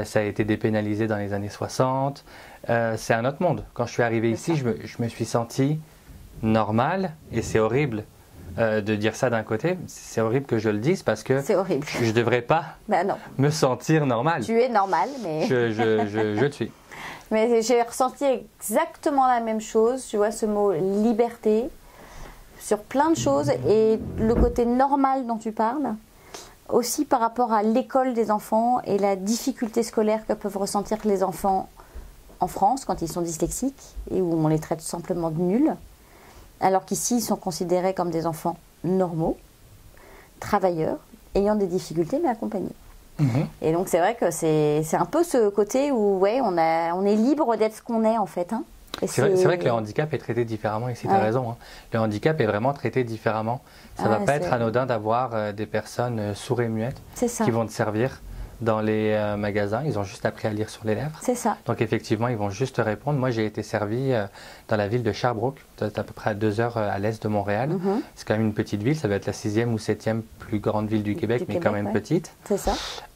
Ça a été dépénalisé dans les années 60. C'est un autre monde. Quand je suis arrivé ici, je me suis senti normal. Et c'est horrible de dire ça d'un côté. C'est horrible que je le dise parce que je ne devrais pas me sentir normal. Tu es normal, mais... Je le suis. Mais j'ai ressenti exactement la même chose, tu vois, ce mot liberté, sur plein de choses, et le côté normal dont tu parles, aussi par rapport à l'école des enfants et la difficulté scolaire que peuvent ressentir les enfants en France quand ils sont dyslexiques, et où on les traite tout simplement de nuls, alors qu'ici ils sont considérés comme des enfants normaux, travailleurs, ayant des difficultés mais accompagnés. Et donc c'est vrai que c'est un peu ce côté où on est libre d'être ce qu'on est en fait. Hein. C'est vrai que le handicap est traité différemment ici, tu as raison. Hein. Le handicap est vraiment traité différemment. Ça ne va pas être anodin d'avoir des personnes sourdes et muettes qui vont te servir dans les magasins. Ils ont juste appris à lire sur les lèvres. C'est ça. Donc effectivement, ils vont juste te répondre. Moi, j'ai été servi dans la ville de Sherbrooke, à peu près à 2 heures à l'est de Montréal. C'est quand même une petite ville. Ça va être la 6e ou 7e plus grande ville du Québec, mais quand même petite. C'est ça.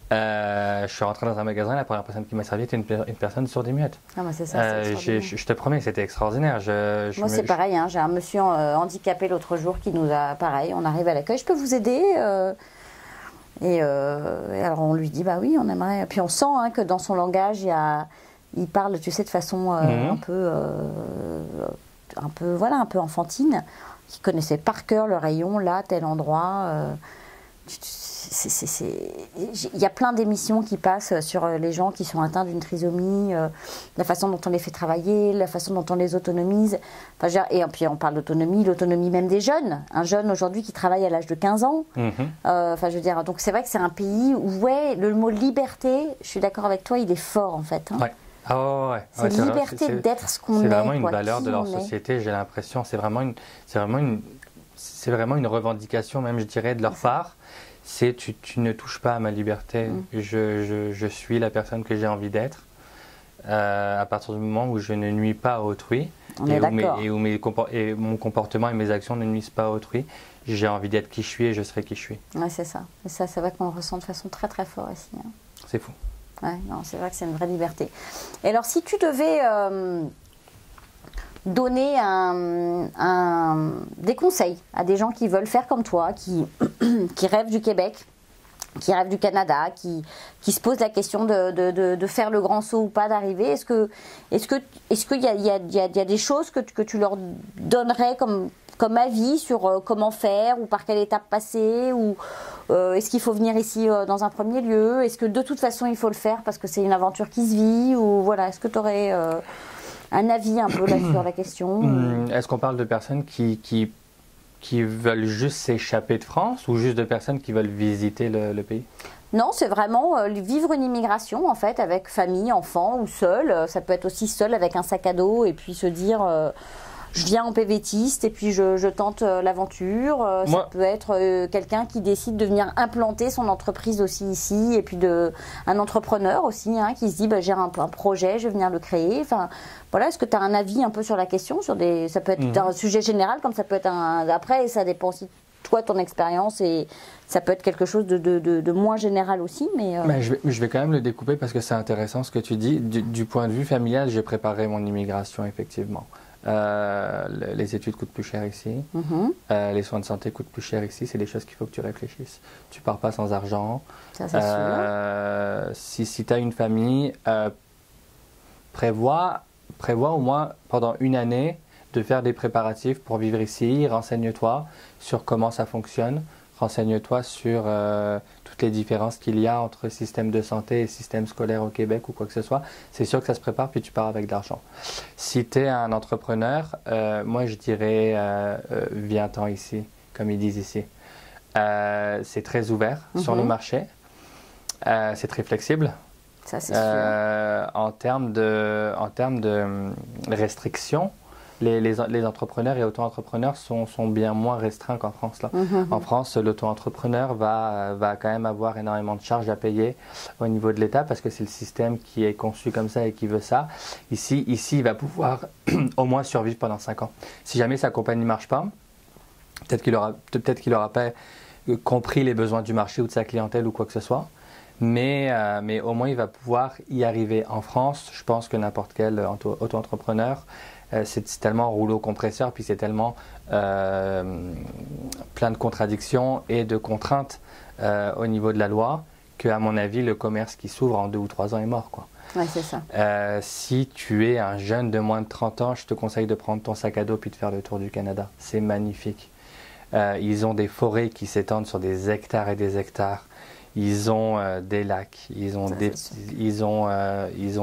Je suis rentré dans un magasin, la première personne qui m'a servi était une personne sourde et muette. Ah, c'est ça, je te promets, c'était extraordinaire. Moi, c'est pareil, hein, j'ai un monsieur handicapé l'autre jour qui nous a, pareil, on arrive à l'accueil, je peux vous aider et alors on lui dit, bah oui, on aimerait. Puis on sent que dans son langage, il parle, tu sais, de façon un peu enfantine. Il connaissait par cœur le rayon, là, tel endroit. Il y a plein d'émissions qui passent sur les gens qui sont atteints d'une trisomie, la façon dont on les fait travailler, la façon dont on les autonomise. Enfin, et puis on parle d'autonomie, l'autonomie même des jeunes. Un jeune aujourd'hui qui travaille à l'âge de 15 ans. Enfin, je veux dire, donc c'est vrai que c'est un pays où, le mot liberté, je suis d'accord avec toi, il est fort en fait. Hein. Ouais. Ah ouais. C'est liberté d'être ce qu'on est. C'est vraiment une valeur de leur société, j'ai l'impression. C'est vraiment une revendication, même je dirais, de leur part. C'est tu ne touches pas à ma liberté. Je suis la personne que j'ai envie d'être. À partir du moment où je ne nuis pas à autrui et où mon comportement et mes actions ne nuisent pas à autrui, j'ai envie d'être qui je suis et je serai qui je suis. Ouais, c'est ça. Et ça, c'est vrai qu'on le ressent de façon très très fort ici. Hein. C'est fou. Ouais, non, c'est vrai que c'est une vraie liberté. Et alors, si tu devais donner des conseils à des gens qui veulent faire comme toi, qui rêvent du Québec, qui rêvent du Canada, qui se posent la question de faire le grand saut ou pas, d'arriver, est-ce qu'il y a des choses que tu leur donnerais comme avis sur comment faire ou par quelle étape passer, ou est-ce qu'il faut venir ici dans un premier lieu, est-ce que de toute façon il faut le faire parce que c'est une aventure qui se vit, ou voilà, est-ce que tu aurais un avis un peu là sur la question? Est-ce qu'on parle de personnes qui veulent juste s'échapper de France, ou juste de personnes qui veulent visiter le pays? Non, c'est vraiment vivre une immigration en fait, avec famille, enfants ou seul. Ça peut être aussi seul avec un sac à dos et puis se dire je viens en PVTiste et puis je tente l'aventure. Ça peut être quelqu'un qui décide de venir implanter son entreprise aussi ici, et puis un entrepreneur aussi qui se dit j'ai un projet, je vais venir le créer. Enfin, voilà, est-ce que tu as un avis un peu sur la question, ça peut être un sujet général comme ça peut être après, ça dépend aussi de toi, ton expérience, et ça peut être quelque chose de moins général aussi. Mais je vais quand même le découper parce que c'est intéressant ce que tu dis. Du point de vue familial, j'ai préparé mon immigration effectivement. Les études coûtent plus cher ici, les soins de santé coûtent plus cher ici, c'est des choses qu'il faut que tu réfléchisses. Tu pars pas sans argent. Ça, c'est sûr. Si tu as une famille, prévois au moins pendant une année de faire des préparatifs pour vivre ici. Renseigne-toi sur comment ça fonctionne. Renseigne-toi sur toutes les différences qu'il y a entre système de santé et système scolaire au Québec ou quoi que ce soit. C'est sûr que ça se prépare, puis tu pars avec de l'argent. Si tu es un entrepreneur, moi je dirais viens-t'en ici, comme ils disent ici. C'est très ouvert sur le marché. C'est très flexible. Ça, c'est sûr. En termes de restrictions, les entrepreneurs et auto-entrepreneurs sont bien moins restreints qu'en France. Là. En France, l'auto-entrepreneur va quand même avoir énormément de charges à payer au niveau de l'État parce que c'est le système qui est conçu comme ça et qui veut ça. Ici il va pouvoir au moins survivre pendant 5 ans. Si jamais sa compagnie ne marche pas, peut-être qu'il aura pas compris les besoins du marché ou de sa clientèle ou quoi que ce soit. Mais au moins, il va pouvoir y arriver. En France, je pense que n'importe quel auto-entrepreneur, c'est tellement rouleau compresseur, puis c'est tellement plein de contradictions et de contraintes au niveau de la loi qu'à mon avis, le commerce qui s'ouvre en 2 ou 3 ans est mort, quoi. Ouais, c'est ça. Si tu es un jeune de moins de 30 ans, je te conseille de prendre ton sac à dos puis de faire le tour du Canada. C'est magnifique. Ils ont des forêts qui s'étendent sur des hectares et des hectares. Ils ont des lacs, ils ont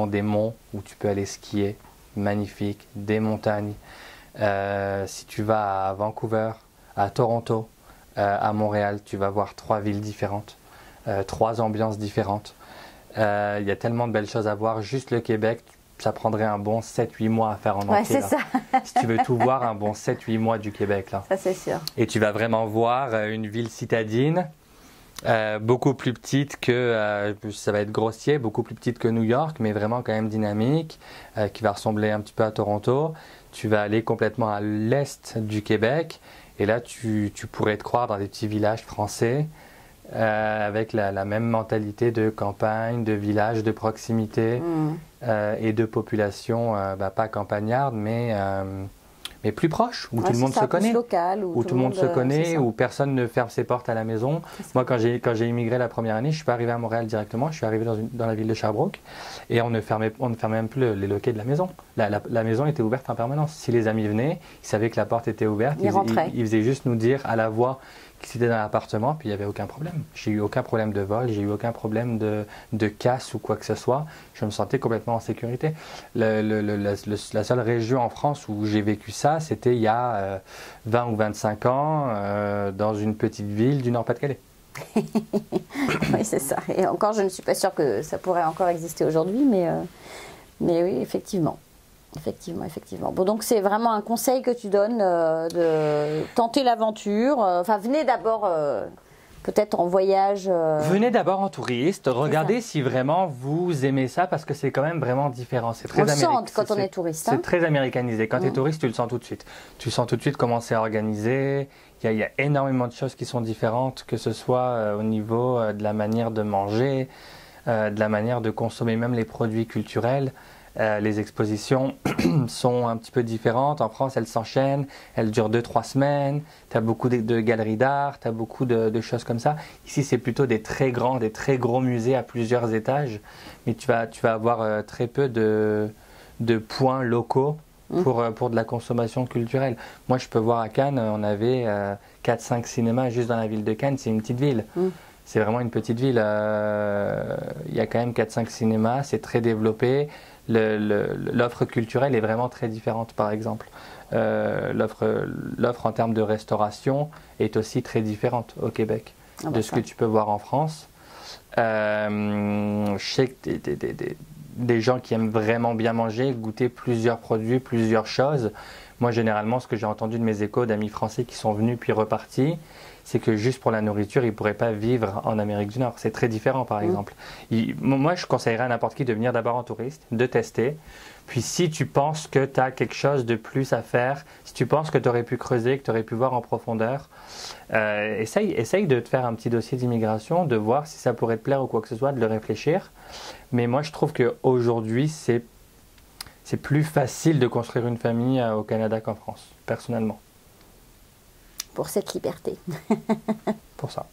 des monts où tu peux aller skier, magnifique, des montagnes. Si tu vas à Vancouver, à Toronto, à Montréal, tu vas voir 3 villes différentes, 3 ambiances différentes. Il y a tellement de belles choses à voir. Juste le Québec, ça prendrait un bon 7-8 mois à faire en entier. C'est ça. Si tu veux tout voir, un bon 7-8 mois du Québec. Là. Ça, c'est sûr. Et tu vas vraiment voir une ville citadine. Beaucoup plus petite que, ça va être grossier, beaucoup plus petite que New York, mais vraiment quand même dynamique, qui va ressembler un petit peu à Toronto. Tu vas aller complètement à l'est du Québec, et là tu pourrais te croire dans des petits villages français, avec la même mentalité de campagne, de village, de proximité, et de population, pas campagnarde, mais plus proche, où tout le monde se connaît, local, où tout le monde se connaît, où personne ne ferme ses portes à la maison. Moi, quand j'ai immigré la première année, je suis pas arrivé à Montréal directement, je suis arrivé dans la ville de Sherbrooke, et on ne fermait même plus les loquets de la maison. La maison était ouverte en permanence. Si les amis venaient, ils savaient que la porte était ouverte, ils faisaient juste nous dire à la voix qu'ils étaient dans l'appartement, puis il n'y avait aucun problème. J'ai eu aucun problème de vol, j'ai eu aucun problème de casse ou quoi que ce soit. Je me sentais complètement en sécurité. La seule région en France où j'ai vécu ça, c'était il y a 20 ou 25 ans, dans une petite ville du Nord-Pas-de-Calais. Oui, c'est ça. Et encore, je ne suis pas sûre que ça pourrait encore exister aujourd'hui, Mais oui, effectivement. Effectivement. Bon, donc c'est vraiment un conseil que tu donnes de tenter l'aventure. Enfin, venez d'abord peut-être en voyage. Venez d'abord en touriste, regardez si vraiment vous aimez ça parce que c'est quand même vraiment différent. C'est très américain quand on est touriste. C'est très américanisé. Quand tu es touriste, tu le sens tout de suite. Tu sens tout de suite comment c'est organisé. Il y a énormément de choses qui sont différentes, que ce soit au niveau de la manière de manger, de la manière de consommer même les produits culturels. Les expositions sont un petit peu différentes. En France, elles s'enchaînent, elles durent 2-3 semaines. Tu as beaucoup de galeries d'art, tu as beaucoup de choses comme ça. Ici, c'est plutôt des très gros musées à plusieurs étages. Mais tu vas avoir très peu de points locaux pour de la consommation culturelle. Moi, je peux voir à Cannes, on avait 4-5 cinémas juste dans la ville de Cannes. C'est une petite ville. C'est vraiment une petite ville. Il y a quand même 4-5 cinémas, c'est très développé. L'offre culturelle est vraiment très différente, par exemple. L'offre en termes de restauration est aussi très différente au Québec de ce que tu peux voir en France. Je sais que des gens qui aiment vraiment bien manger, goûter plusieurs produits, plusieurs choses. Moi, généralement, ce que j'ai entendu de mes échos d'amis français qui sont venus puis repartis, c'est que juste pour la nourriture, ils ne pourraient pas vivre en Amérique du Nord. C'est très différent, par exemple. Moi, je conseillerais à n'importe qui de venir d'abord en touriste, de tester. Puis si tu penses que tu as quelque chose de plus à faire, si tu penses que tu aurais pu creuser, que tu aurais pu voir en profondeur, essaye de te faire un petit dossier d'immigration, de voir si ça pourrait te plaire ou quoi que ce soit, de le réfléchir. Mais moi, je trouve qu'aujourd'hui, c'est plus facile de construire une famille au Canada qu'en France, personnellement. Pour cette liberté. Pour ça.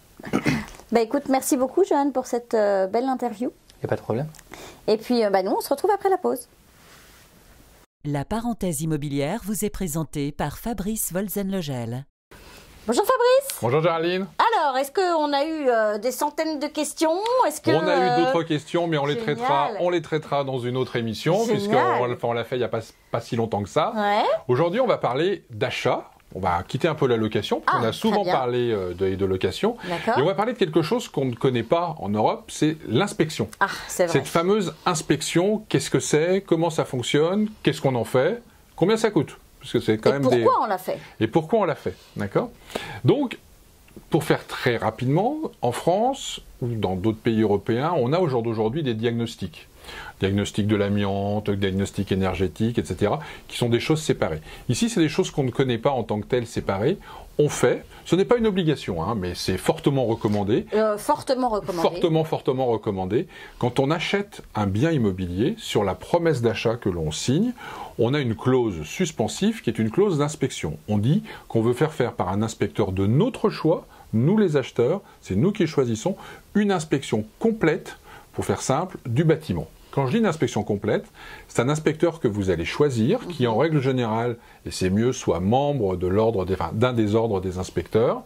Écoute, merci beaucoup, Joanne, pour cette belle interview. Il n'y a pas de problème. Et puis, nous, on se retrouve après la pause. La parenthèse immobilière vous est présentée par Fabrice Wolzenlegel. Bonjour Fabrice. Bonjour Géraldine. Alors, est-ce qu'on a eu des centaines de questions? On a eu d'autres questions, mais on les traitera dans une autre émission, puisqu'on l'a fait il n'y a pas si longtemps que ça. Ouais. Aujourd'hui, on va parler d'achat. On va quitter un peu la location, on a souvent parlé de location. Et on va parler de quelque chose qu'on ne connaît pas en Europe, c'est l'inspection. Ah, c'est vrai. Cette fameuse inspection, qu'est-ce que c'est? Comment ça fonctionne? Qu'est-ce qu'on en fait? Combien ça coûte? Parce que c'est quand même pourquoi on l'a fait? Et pourquoi on l'a fait, d'accord? Donc, pour faire très rapidement, en France ou dans d'autres pays européens, on a au jour d'aujourd'hui des diagnostics. Diagnostic de l'amiante, diagnostic énergétique, etc., qui sont des choses séparées. Ici, c'est des choses qu'on ne connaît pas en tant que telles séparées. On fait, ce n'est pas une obligation, mais c'est fortement recommandé. Fortement recommandé. Fortement recommandé. Quand on achète un bien immobilier, sur la promesse d'achat que l'on signe, on a une clause suspensive qui est une clause d'inspection. On dit qu'on veut faire par un inspecteur de notre choix, nous les acheteurs, c'est nous qui choisissons, une inspection complète, pour faire simple, du bâtiment. Quand je dis une inspection complète, c'est un inspecteur que vous allez choisir, qui en règle générale, et c'est mieux, soit membre de d'un des ordres des inspecteurs,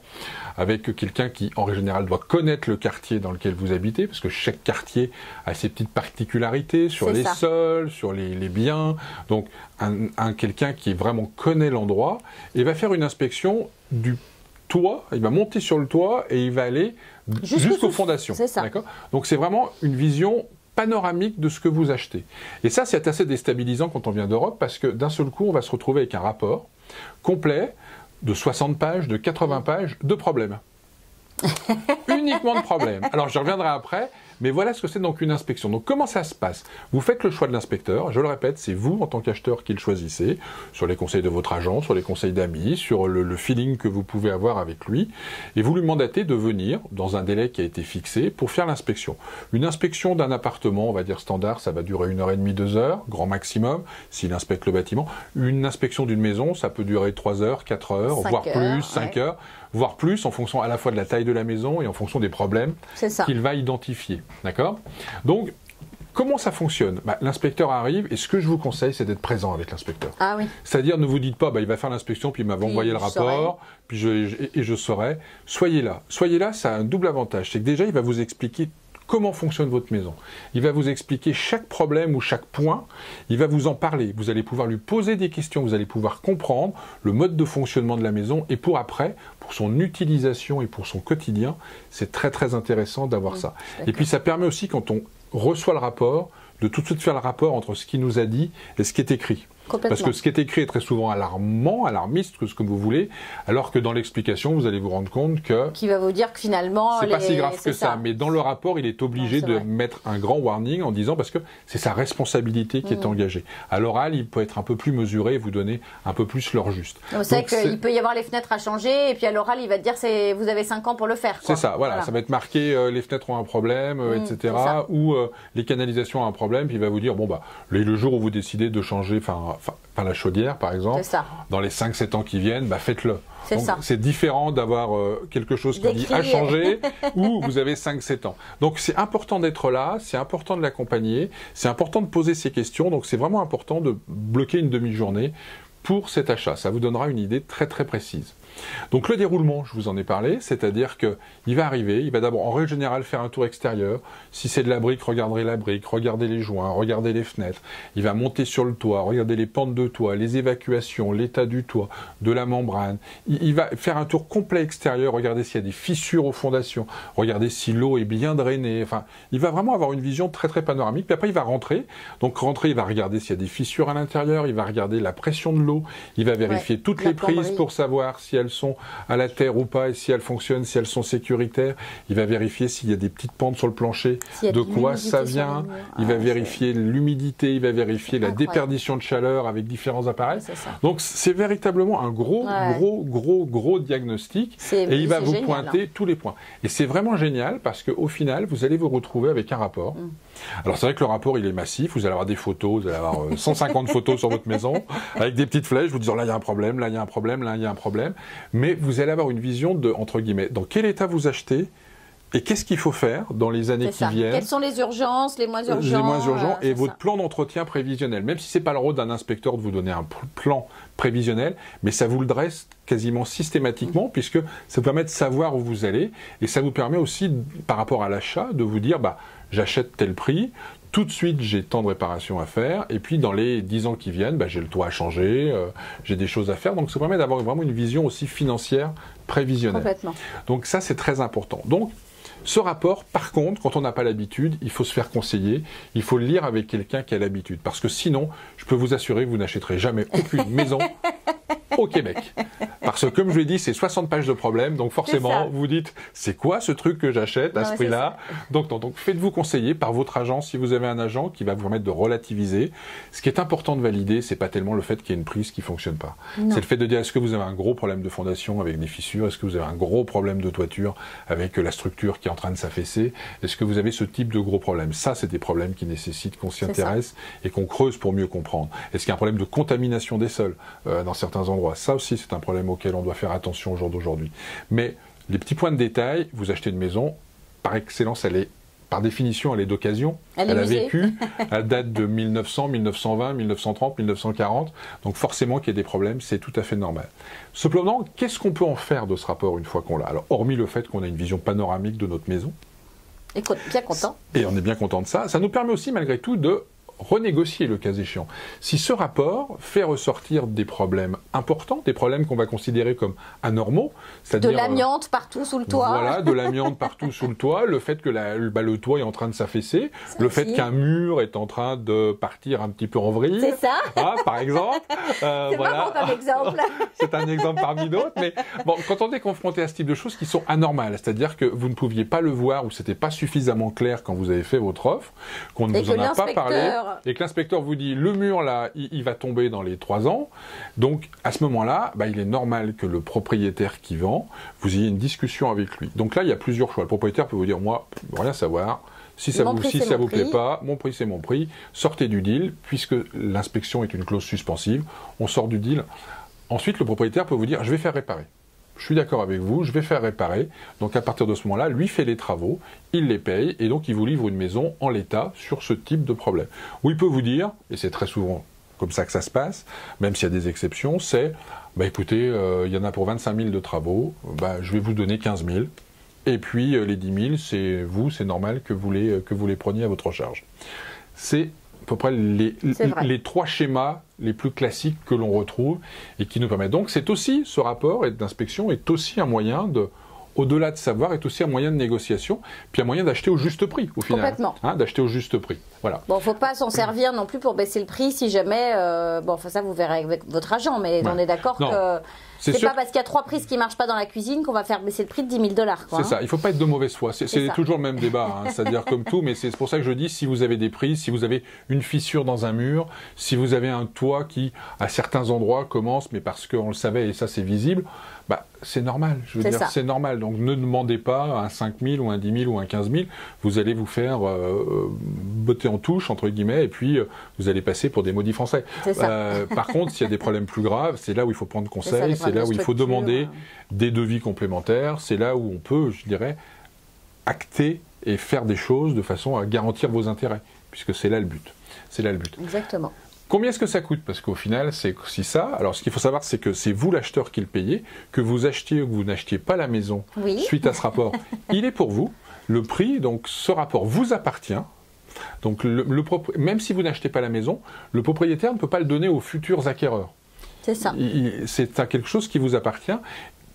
avec quelqu'un qui en règle générale doit connaître le quartier dans lequel vous habitez, parce que chaque quartier a ses petites particularités sur les sols, sur les biens. Donc quelqu'un qui vraiment connaît l'endroit et va faire une inspection du toit, il va monter sur le toit et il va aller jusqu'aux fondations. C'est ça. D'accord ? Donc c'est vraiment une vision panoramique de ce que vous achetez. Et ça, c'est assez déstabilisant quand on vient d'Europe, parce que d'un seul coup, on va se retrouver avec un rapport complet de 60 pages, de 80 pages de problèmes. Uniquement de problèmes. Alors, je reviendrai après, mais voilà ce que c'est donc une inspection. Donc, comment ça se passe? Vous faites le choix de l'inspecteur, je le répète, c'est vous, en tant qu'acheteur, qui le choisissez, sur les conseils de votre agent, sur les conseils d'amis, sur le feeling que vous pouvez avoir avec lui, et vous lui mandatez de venir, dans un délai qui a été fixé, pour faire l'inspection. Une inspection d'un appartement, on va dire standard, ça va durer 1h30, 2 heures, grand maximum, s'il inspecte le bâtiment. Une inspection d'une maison, ça peut durer 3 heures, 4 heures, voire plus, 5 heures, voire plus, en fonction à la fois de la taille de la maison et en fonction des problèmes qu'il va identifier. D'accord ? Donc, comment ça fonctionne ? L'inspecteur arrive, et ce que je vous conseille, c'est d'être présent avec l'inspecteur. Ah oui. C'est-à-dire, ne vous dites pas, il va faire l'inspection, puis il m'a envoyé le rapport, puis je saurai. Soyez là. Soyez là, ça a un double avantage. C'est que déjà, il va vous expliquer comment fonctionne votre maison. Il va vous expliquer chaque problème ou chaque point. Il va vous en parler. Vous allez pouvoir lui poser des questions. Vous allez pouvoir comprendre le mode de fonctionnement de la maison. Et pour après, pour son utilisation et pour son quotidien, c'est très très intéressant d'avoir ça. Et puis ça permet aussi, quand on reçoit le rapport, de tout de suite faire le rapport entre ce qu'il nous a dit et ce qui est écrit. Parce que ce qui est écrit est très souvent alarmant, alarmiste, ce que vous voulez, alors que dans l'explication, vous allez vous rendre compte que... Qui va vous dire que finalement... C'est pas si grave que ça. Mais dans le rapport, il est obligé de mettre un grand warning en disant, parce que c'est sa responsabilité qui est engagée. À l'oral, il peut être un peu plus mesuré et vous donner un peu plus l'heure juste. C'est vrai qu'il peut y avoir les fenêtres à changer, et puis à l'oral, il va te dire, vous avez 5 ans pour le faire. C'est ça, voilà. Ça va être marqué, les fenêtres ont un problème, etc. Ou les canalisations ont un problème, puis il va vous dire, bon, bah, le jour où vous décidez de changer, la chaudière, par exemple, dans les 5-7 ans qui viennent, bah, faites-le. C'est différent d'avoir quelque chose qui dit à changer ou vous avez 5-7 ans. Donc c'est important d'être là, c'est important de l'accompagner, c'est important de poser ces questions. Donc c'est vraiment important de bloquer une demi-journée pour cet achat. Ça vous donnera une idée très très précise. Donc le déroulement, je vous en ai parlé, c'est-à-dire qu'il va arriver, il va d'abord en règle générale faire un tour extérieur. Si c'est de la brique, regardez la brique, regardez les joints, regardez les fenêtres. Il va monter sur le toit, regarder les pentes de toit, les évacuations, l'état du toit, de la membrane. Il va faire un tour complet extérieur, regarder s'il y a des fissures aux fondations, regarder si l'eau est bien drainée. Enfin, il va vraiment avoir une vision très très panoramique. Puis après, il va rentrer. Donc rentrer, il va regarder s'il y a des fissures à l'intérieur, il va regarder la pression de l'eau, il va vérifier toutes les prises pour savoir si elles sont à la terre ou pas et si elles fonctionnent, si elles sont sécuritaires. Il va vérifier s'il y a des petites pentes sur le plancher, de quoi ça vient. Il va vérifier l'humidité, il va vérifier la déperdition de chaleur avec différents appareils. Donc c'est véritablement un gros diagnostic et il va vous pointer tous les points. Et c'est vraiment génial parce qu'au final, vous allez vous retrouver avec un rapport. Alors c'est vrai que le rapport il est massif, vous allez avoir des photos, vous allez avoir 150 photos sur votre maison avec des petites flèches vous disant là il y a un problème, là il y a un problème, là il y a un problème, mais vous allez avoir une vision de, entre guillemets, dans quel état vous achetez et qu'est-ce qu'il faut faire dans les années qui viennent. Quelles sont les urgences, les moins urgents. Les moins urgents et votre plan d'entretien prévisionnel. Même si ce n'est pas le rôle d'un inspecteur de vous donner un plan prévisionnel, mais ça vous le dresse quasiment systématiquement puisque ça vous permet de savoir où vous allez et ça vous permet aussi, par rapport à l'achat, de vous dire bah, j'achète tel prix, tout de suite j'ai tant de réparations à faire, et puis dans les 10 ans qui viennent, bah, j'ai le toit à changer, j'ai des choses à faire, donc ça permet d'avoir vraiment une vision aussi financière prévisionnelle. Complètement. Donc ça c'est très important. Donc ce rapport, par contre, quand on n'a pas l'habitude, il faut se faire conseiller, il faut le lire avec quelqu'un qui a l'habitude, parce que sinon, je peux vous assurer que vous n'achèterez jamais aucune maison au Québec. Parce que, comme je l'ai dit, c'est 60 pages de problèmes, donc forcément, vous vous dites, c'est quoi ce truc que j'achète à ce prix-là? Donc faites-vous conseiller par votre agent, si vous avez un agent qui va vous permettre de relativiser. Ce qui est important de valider, c'est pas tellement le fait qu'il y ait une prise qui fonctionne pas. C'est le fait de dire, est-ce que vous avez un gros problème de fondation avec des fissures? Est-ce que vous avez un gros problème de toiture avec la structure qui est en train de s'affaisser? Est-ce que vous avez ce type de gros problème? Ça, c'est des problèmes qui nécessitent qu'on s'y intéresse et qu'on creuse pour mieux comprendre. Est-ce qu'il y a un problème de contamination des sols dans certains endroits? Ça aussi, c'est un problème auquel on doit faire attention au jour d'aujourd'hui. Mais les petits points de détail, vous achetez une maison, par excellence, elle est, par définition, elle est d'occasion. Elle a vécu, elle date de 1900, 1920, 1930, 1940. Donc forcément qu'il y ait des problèmes, c'est tout à fait normal. Cependant, qu'est-ce qu'on peut en faire de ce rapport une fois qu'on l'a? Alors, hormis le fait qu'on a une vision panoramique de notre maison. Et bien content. Et on est bien content de ça. Ça nous permet aussi, malgré tout, de renégocier le cas échéant. Si ce rapport fait ressortir des problèmes importants, des problèmes qu'on va considérer comme anormaux, c'est-à-dire de l'amiante partout sous le toit. Voilà, de l'amiante partout sous le toit, le fait que le toit est en train de s'affaisser, le fait qu'un mur est en train de partir un petit peu en vrille. C'est ça. Par exemple. C'est marrant comme exemple. C'est un exemple parmi d'autres, mais bon, quand on est confronté à ce type de choses qui sont anormales, c'est-à-dire que vous ne pouviez pas le voir ou c'était pas suffisamment clair quand vous avez fait votre offre, qu'on ne vous en a pas parlé, et que l'inspecteur vous dit le mur là, il va tomber dans les 3 ans. Donc à ce moment-là, il est normal que le propriétaire qui vend, vous ayez une discussion avec lui. Donc là, il y a plusieurs choix. Le propriétaire peut vous dire moi, je veux rien savoir. Si ça vous plaît pas, mon prix c'est mon prix. Sortez du deal, puisque l'inspection est une clause suspensive. On sort du deal. Ensuite, le propriétaire peut vous dire je vais faire réparer. Je suis d'accord avec vous, je vais faire réparer. Donc à partir de ce moment-là, lui fait les travaux, il les paye, et donc il vous livre une maison en l'état sur ce type de problème. Ou il peut vous dire, et c'est très souvent comme ça que ça se passe, même s'il y a des exceptions, c'est, écoutez, il y en a pour 25 000 de travaux, je vais vous donner 15 000, et puis les 10 000, c'est normal que vous les preniez à votre charge. C'est à peu près les 3 schémas les plus classiques que l'on retrouve et qui nous permettent. Donc c'est aussi, ce rapport d'inspection est aussi un moyen de au-delà de savoir, est aussi un moyen de négociation, puis un moyen d'acheter au juste prix, au final. Complètement. Hein, d'acheter au juste prix. Voilà. Bon, faut pas s'en servir non plus pour baisser le prix si jamais. Bon, enfin, ça, vous verrez avec votre agent, mais on est d'accord que. C'est pas parce qu'il y a 3 prises qui ne marchent pas dans la cuisine qu'on va faire baisser le prix de 10 000 $. C'est ça, il ne faut pas être de mauvaise foi. C'est toujours le même débat, hein. C'est-à-dire comme tout, mais c'est pour ça que je dis, si vous avez des prises, si vous avez une fissure dans un mur, si vous avez un toit qui, à certains endroits, commence, mais parce qu'on le savait et ça c'est visible, bah, c'est normal. Je veux dire, c'est normal. Donc ne demandez pas un 5 000 ou un 10 000 ou un 15 000. Vous allez vous faire botter en touche, entre guillemets, et puis vous allez passer pour des maudits Français. Par contre, s'il y a des problèmes plus graves, c'est là où il faut prendre conseil, c'est là où il faut demander des devis complémentaires, c'est là où on peut, je dirais, acter et faire des choses de façon à garantir vos intérêts, puisque c'est là le but. C'est là le but. Exactement. Combien est-ce que ça coûte? Parce qu'au final, c'est aussi ça. Alors, ce qu'il faut savoir, c'est que c'est vous l'acheteur qui le payez, que vous achetiez ou que vous n'achetiez pas la maison suite à ce rapport. Il est pour vous. Le prix, donc ce rapport vous appartient. Donc, même si vous n'achetez pas la maison, le propriétaire ne peut pas le donner aux futurs acquéreurs. C'est ça. C'est quelque chose qui vous appartient.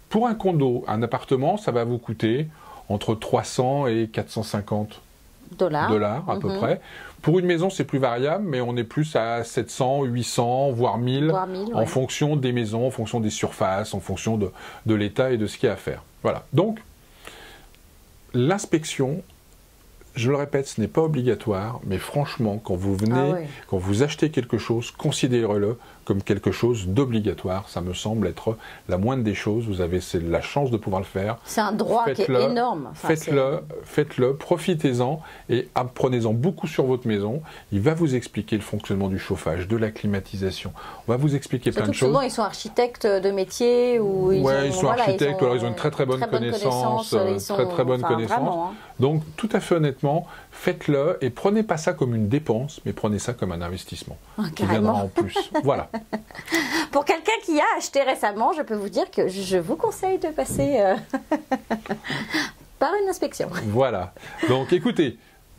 Pour un condo, un appartement, ça va vous coûter entre 300 et 450 dollars à peu près. Pour une maison, c'est plus variable, mais on est plus à 700, 800, voire 1000, en fonction des maisons, en fonction des surfaces, en fonction de l'état et de ce qu'il y a à faire. Voilà. Donc, l'inspection, je le répète, ce n'est pas obligatoire, mais franchement, quand vous venez, quand vous achetez quelque chose, considérez-le comme quelque chose d'obligatoire. Ça me semble être la moindre des choses. Vous avez la chance de pouvoir le faire. C'est un droit qui est énorme. Enfin, faites-le, profitez-en et apprenez-en beaucoup sur votre maison. Il va vous expliquer le fonctionnement du chauffage, de la climatisation. On va vous expliquer plein de choses. Souvent, ils sont architectes de métier ou ils sont architectes. Ils ont une très bonne connaissance, très bonne connaissance. Donc, tout à fait honnêtement, faites-le et prenez pas ça comme une dépense, mais prenez ça comme un investissement qui viendra en plus. Voilà. Pour quelqu'un qui a acheté récemment, je peux vous dire que je vous conseille de passer par une inspection. Voilà. Donc, écoutez.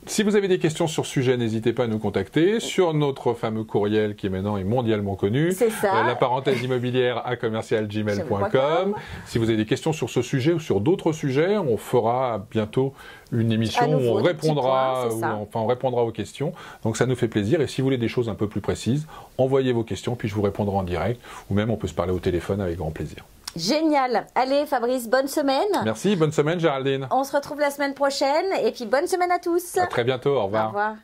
Si vous avez des questions sur ce sujet, n'hésitez pas à nous contacter sur notre fameux courriel qui maintenant est mondialement connu. C'est ça. La parenthèse immobilière à commercial@gmail.com. Si vous avez des questions sur ce sujet ou sur d'autres sujets, on fera bientôt une émission où on répondra, on répondra aux questions. Donc ça nous fait plaisir. Et si vous voulez des choses un peu plus précises, envoyez vos questions, puis je vous répondrai en direct. Ou même on peut se parler au téléphone avec grand plaisir. Génial. Allez Fabrice, bonne semaine. Merci, bonne semaine Géraldine. On se retrouve la semaine prochaine et puis bonne semaine à tous. À très bientôt, au revoir. Au revoir.